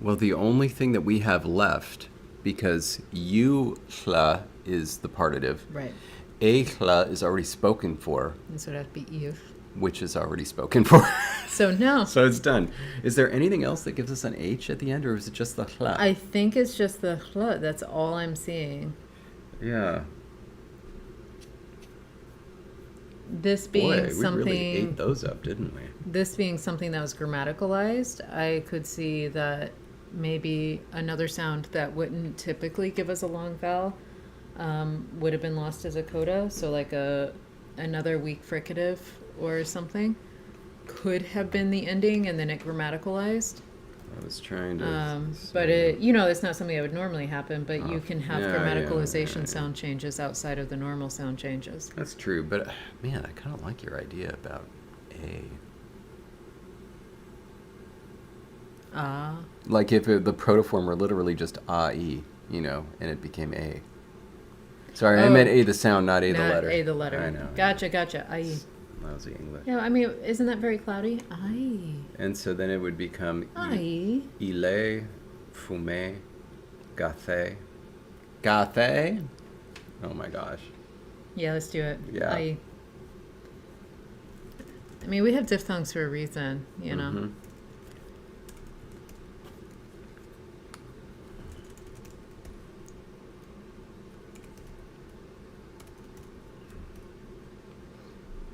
Well, the only thing that we have left, because you-hla is the partitive. Right. A-hla is already spoken for. And so that'd be if. Which is already spoken for. So no. So it's done. Is there anything else that gives us an H at the end, or is it just the hla? I think it's just the hla. That's all I'm seeing. Yeah. This being Boy, something... we really ate those up, didn't we? This being something that was grammaticalized, I could see that maybe another sound that wouldn't typically give us a long vowel would have been lost as a coda. So like another weak fricative or something could have been the ending, and then it grammaticalized. I was trying to... But it, you know, it's not something that would normally happen, but you can have yeah, grammaticalization sound changes outside of the normal sound changes. That's true, but man, I kind of like your idea about A. Like if the protoform were literally just A, you know, and it became A. Sorry, I meant A the sound, not A the letter. A the letter. I know. Gotcha. Ai. Lousy English. Yeah, I mean, isn't that very cloudy? Ai. And so then it would become Ai. ile, fume, gathe. Gathe? Oh my gosh. Yeah, let's do it. Yeah. Ai. I mean, we have diphthongs for a reason, you know. Mm-hmm.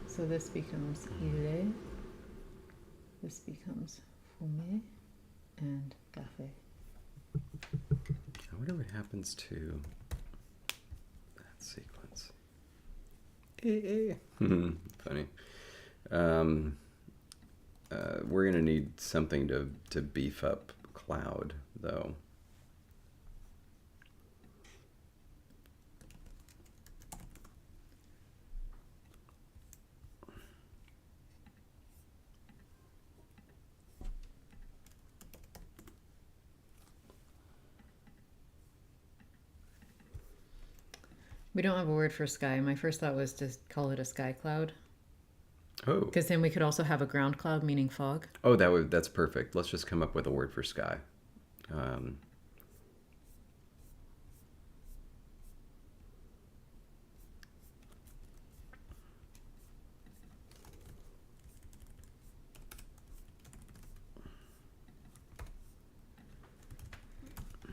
So this becomes ile, this becomes fume, and café. I wonder what happens to that sequence. Funny. We're going to need something to beef up cloud, though. We don't have a word for sky. My first thought was to call it a sky cloud. Oh. Because then we could also have a ground cloud, meaning fog. Oh, that's perfect. Let's just come up with a word for sky.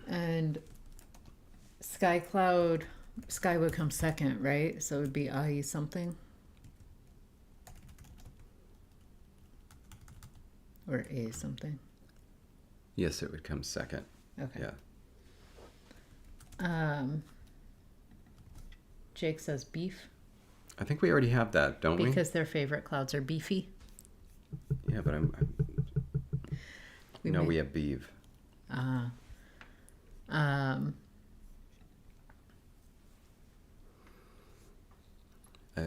And sky cloud, sky would come second, right? So it would be ai something. Or a something. Yes, it would come second. Okay. Yeah. Jake says beef. I think we already have that, don't we? Because their favorite clouds are beefy. Yeah, but we have beef.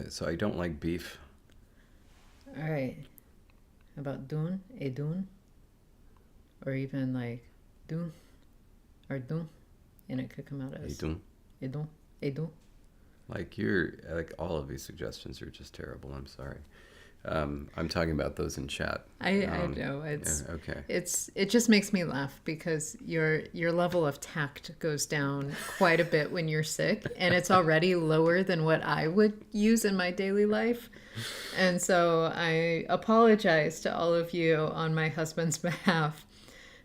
So I don't like beef. All right. How about dun, edun? Or even like dun or dun? and it could come out as Edun. edun, edun. Like all of these suggestions are just terrible. I'm sorry. I'm talking about those in chat. I know it's Yeah, okay. it just makes me laugh because your level of tact goes down quite a bit when you're sick, and it's already lower than what I would use in my daily life. And so I apologize to all of you on my husband's behalf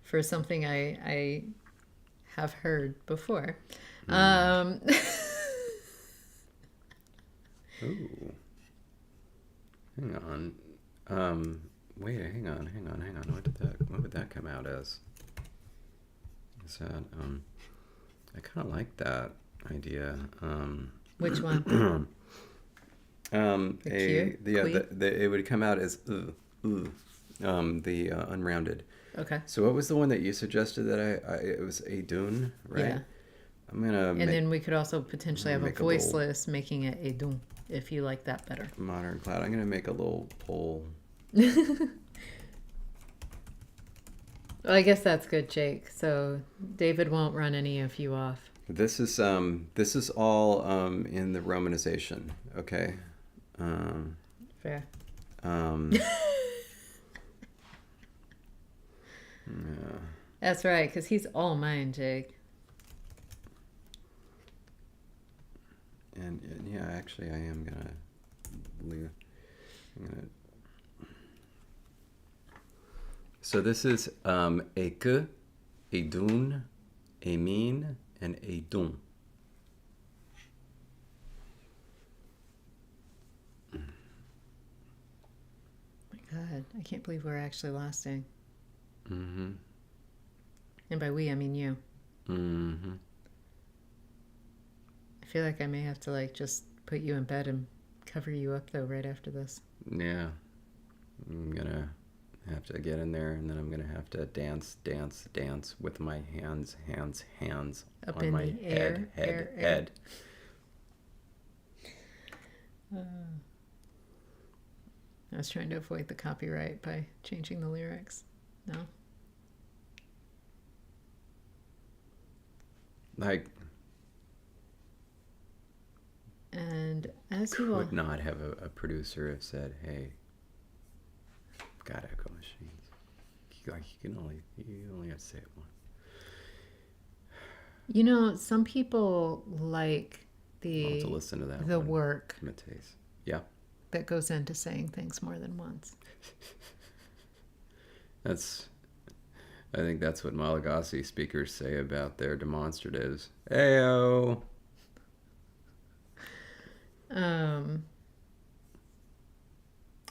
for something I have heard before. Ooh. Hang on. Wait, hang on. What would that come out as? Is that, I kind of like that idea. Which one? It would come out as the unrounded. Okay. So what was the one that you suggested that it was a dune, right? Yeah. I'm gonna. And then we could also potentially have a make a little- voiceless making it edun if you like that better. Modern cloud. I'm gonna make a little poll. Well, I guess that's good, Jake. So David won't run any of you off. This is all in the romanization. Okay. Fair. Yeah. That's right, because he's all mine, Jake. And yeah, actually, I am gonna leave. So this is eke, edun, emin, and edun. My God, I can't believe we're actually lasting. Mm-hmm. And by we, I mean you. Mm-hmm. I feel like I may have to just put you in bed and cover you up though right after this. Yeah. I'm gonna have to get in there, and then I'm gonna have to dance with my hands Up on in my the air, head. I was trying to avoid the copyright by changing the lyrics. No? Like, And as you all... could not have a producer have said, "Hey, I've got echo machines. You only have to say it once." You know, some people like I'll have to listen to that. the work Matisse. Yeah. that goes into saying things more than once. I think that's what Malagasy speakers say about their demonstratives. Ayo.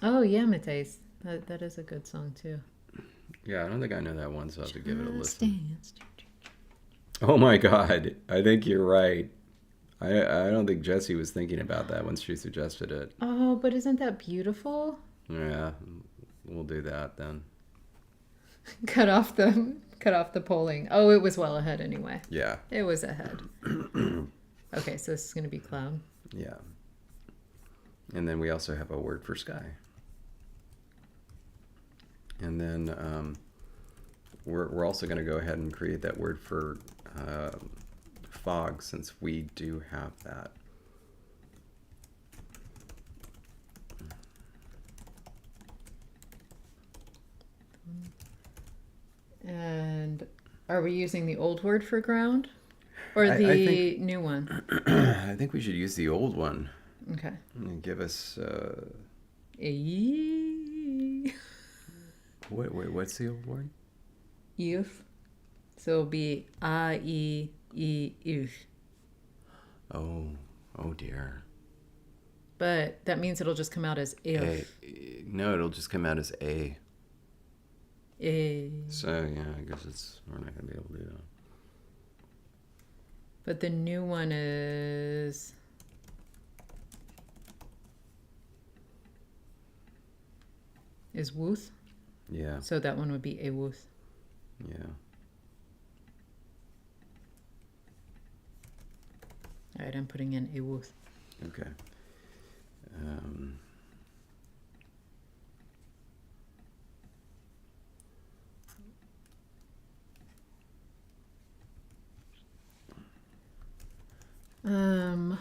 Oh yeah, Mateus. That is a good song too. Yeah, I don't think I know that one, so I'll have to give it a listen. Dance. Oh my God, I think you're right. I don't think Jessie was thinking about that when she suggested it. Oh, but isn't that beautiful? Yeah, we'll do that then. Cut off the polling. Oh, it was well ahead anyway. Yeah. It was ahead. Okay, so this is going to be cloud. Yeah. And then we also have a word for sky. And then we're also going to go ahead and create that word for fog, since we do have that. And are we using the old word for ground or the I think, new one? I think we should use the old one. Okay. And give us what's the old word? Youth. So it'll be youth. Oh dear. But that means it'll just come out as if. No, it'll just come out as a. A. So yeah, I guess we're not gonna be able to do that. But the new one is wooth. Yeah. So that one would be a wooth. Yeah. All right, I'm putting in a wooth. Okay. Um,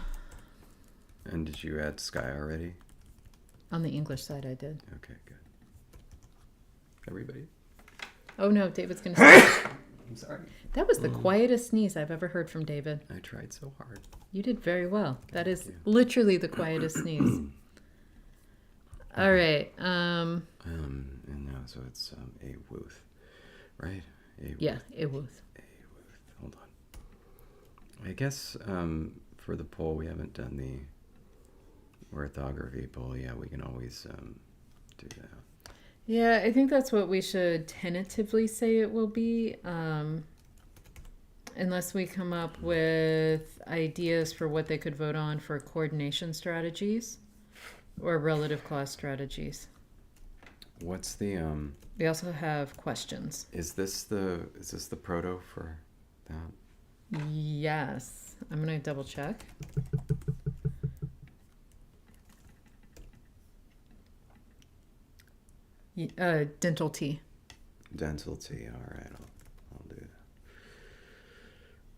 And did you add sky already? on the English side, I did. Okay, good. Everybody? Oh no, David's gonna sneeze. I'm sorry. That was the quietest sneeze I've ever heard from David. I tried so hard. You did very well. That is you. literally the quietest sneeze. All right. And now, so it's a wooth, right? Yeah, it was. A wooth. Hold on. I guess for the poll, we haven't done the orthography poll. Yeah, we can always do that. Yeah, I think that's what we should tentatively say it will be. Unless we come up with ideas for what they could vote on for coordination strategies or relative clause strategies. What's the We also have questions. Is this the proto for that? Yes. I'm going to double check. Dental T. Dental T. All right, I'll do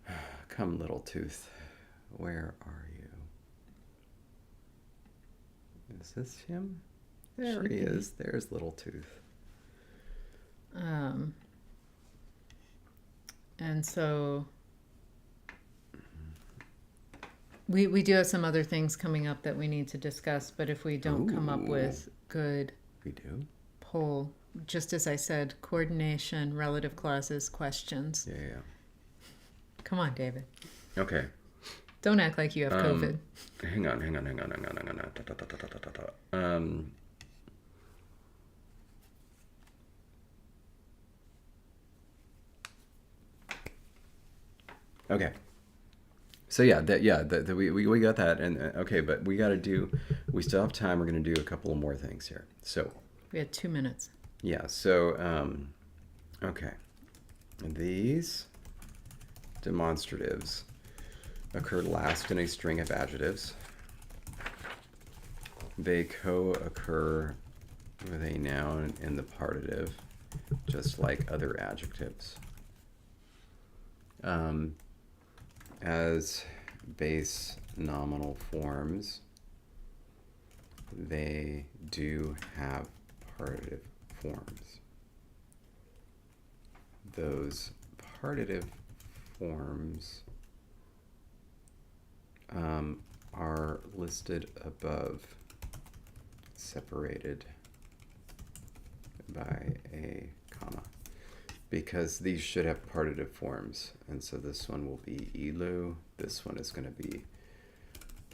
that. Come, little tooth, where are you? Is this him? There Should he be. is. There's little tooth. And so we do have some other things coming up that we need to discuss, but if we don't come up with good We do. poll, just as I said, coordination, relative clauses, questions. Yeah. Come on, David. Okay. Don't act like you have COVID. Hang on. Okay. So yeah, we got that, and okay, but we still have time. We're gonna do a couple of more things here. So We had 2 minutes. yeah, so okay, these demonstratives occur last in a string of adjectives. They co-occur with a noun in the partitive, just like other adjectives. As base nominal forms, they do have partitive forms. Those partitive forms are listed above, separated by a comma, because these should have partitive forms. And so this one will be ilu, this one is going to be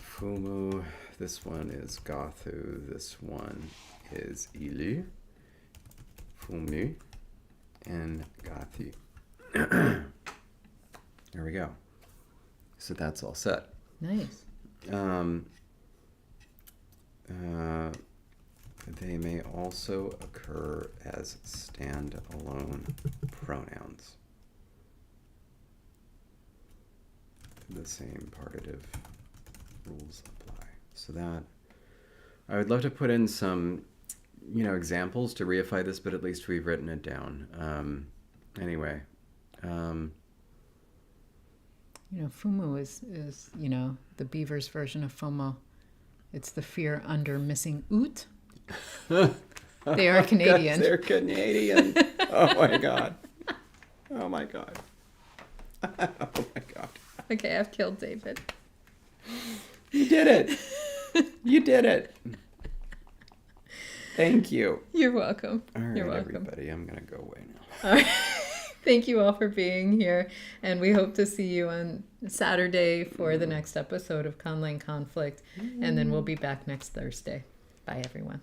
fumu, this one is gathu, this one is ilu, fumu, and gathi. There we go. So that's all set. Nice. They may also occur as standalone pronouns. The same partitive rules apply. So that, I would love to put in some, examples to reify this, but at least we've written it down. Anyway. FOMO is the beaver's version of FOMO. It's the fear under missing oot. They are Canadian. They're Canadian. Oh my god. Oh my god. Oh my god. Okay, I've killed David. You did it. You did it. Thank you. You're welcome. All right, You're welcome. everybody. I'm going to go away now. All right. Thank you all for being here, and we hope to see you on Saturday for the next episode of Conlang Conflict, and then we'll be back next Thursday. Bye, everyone.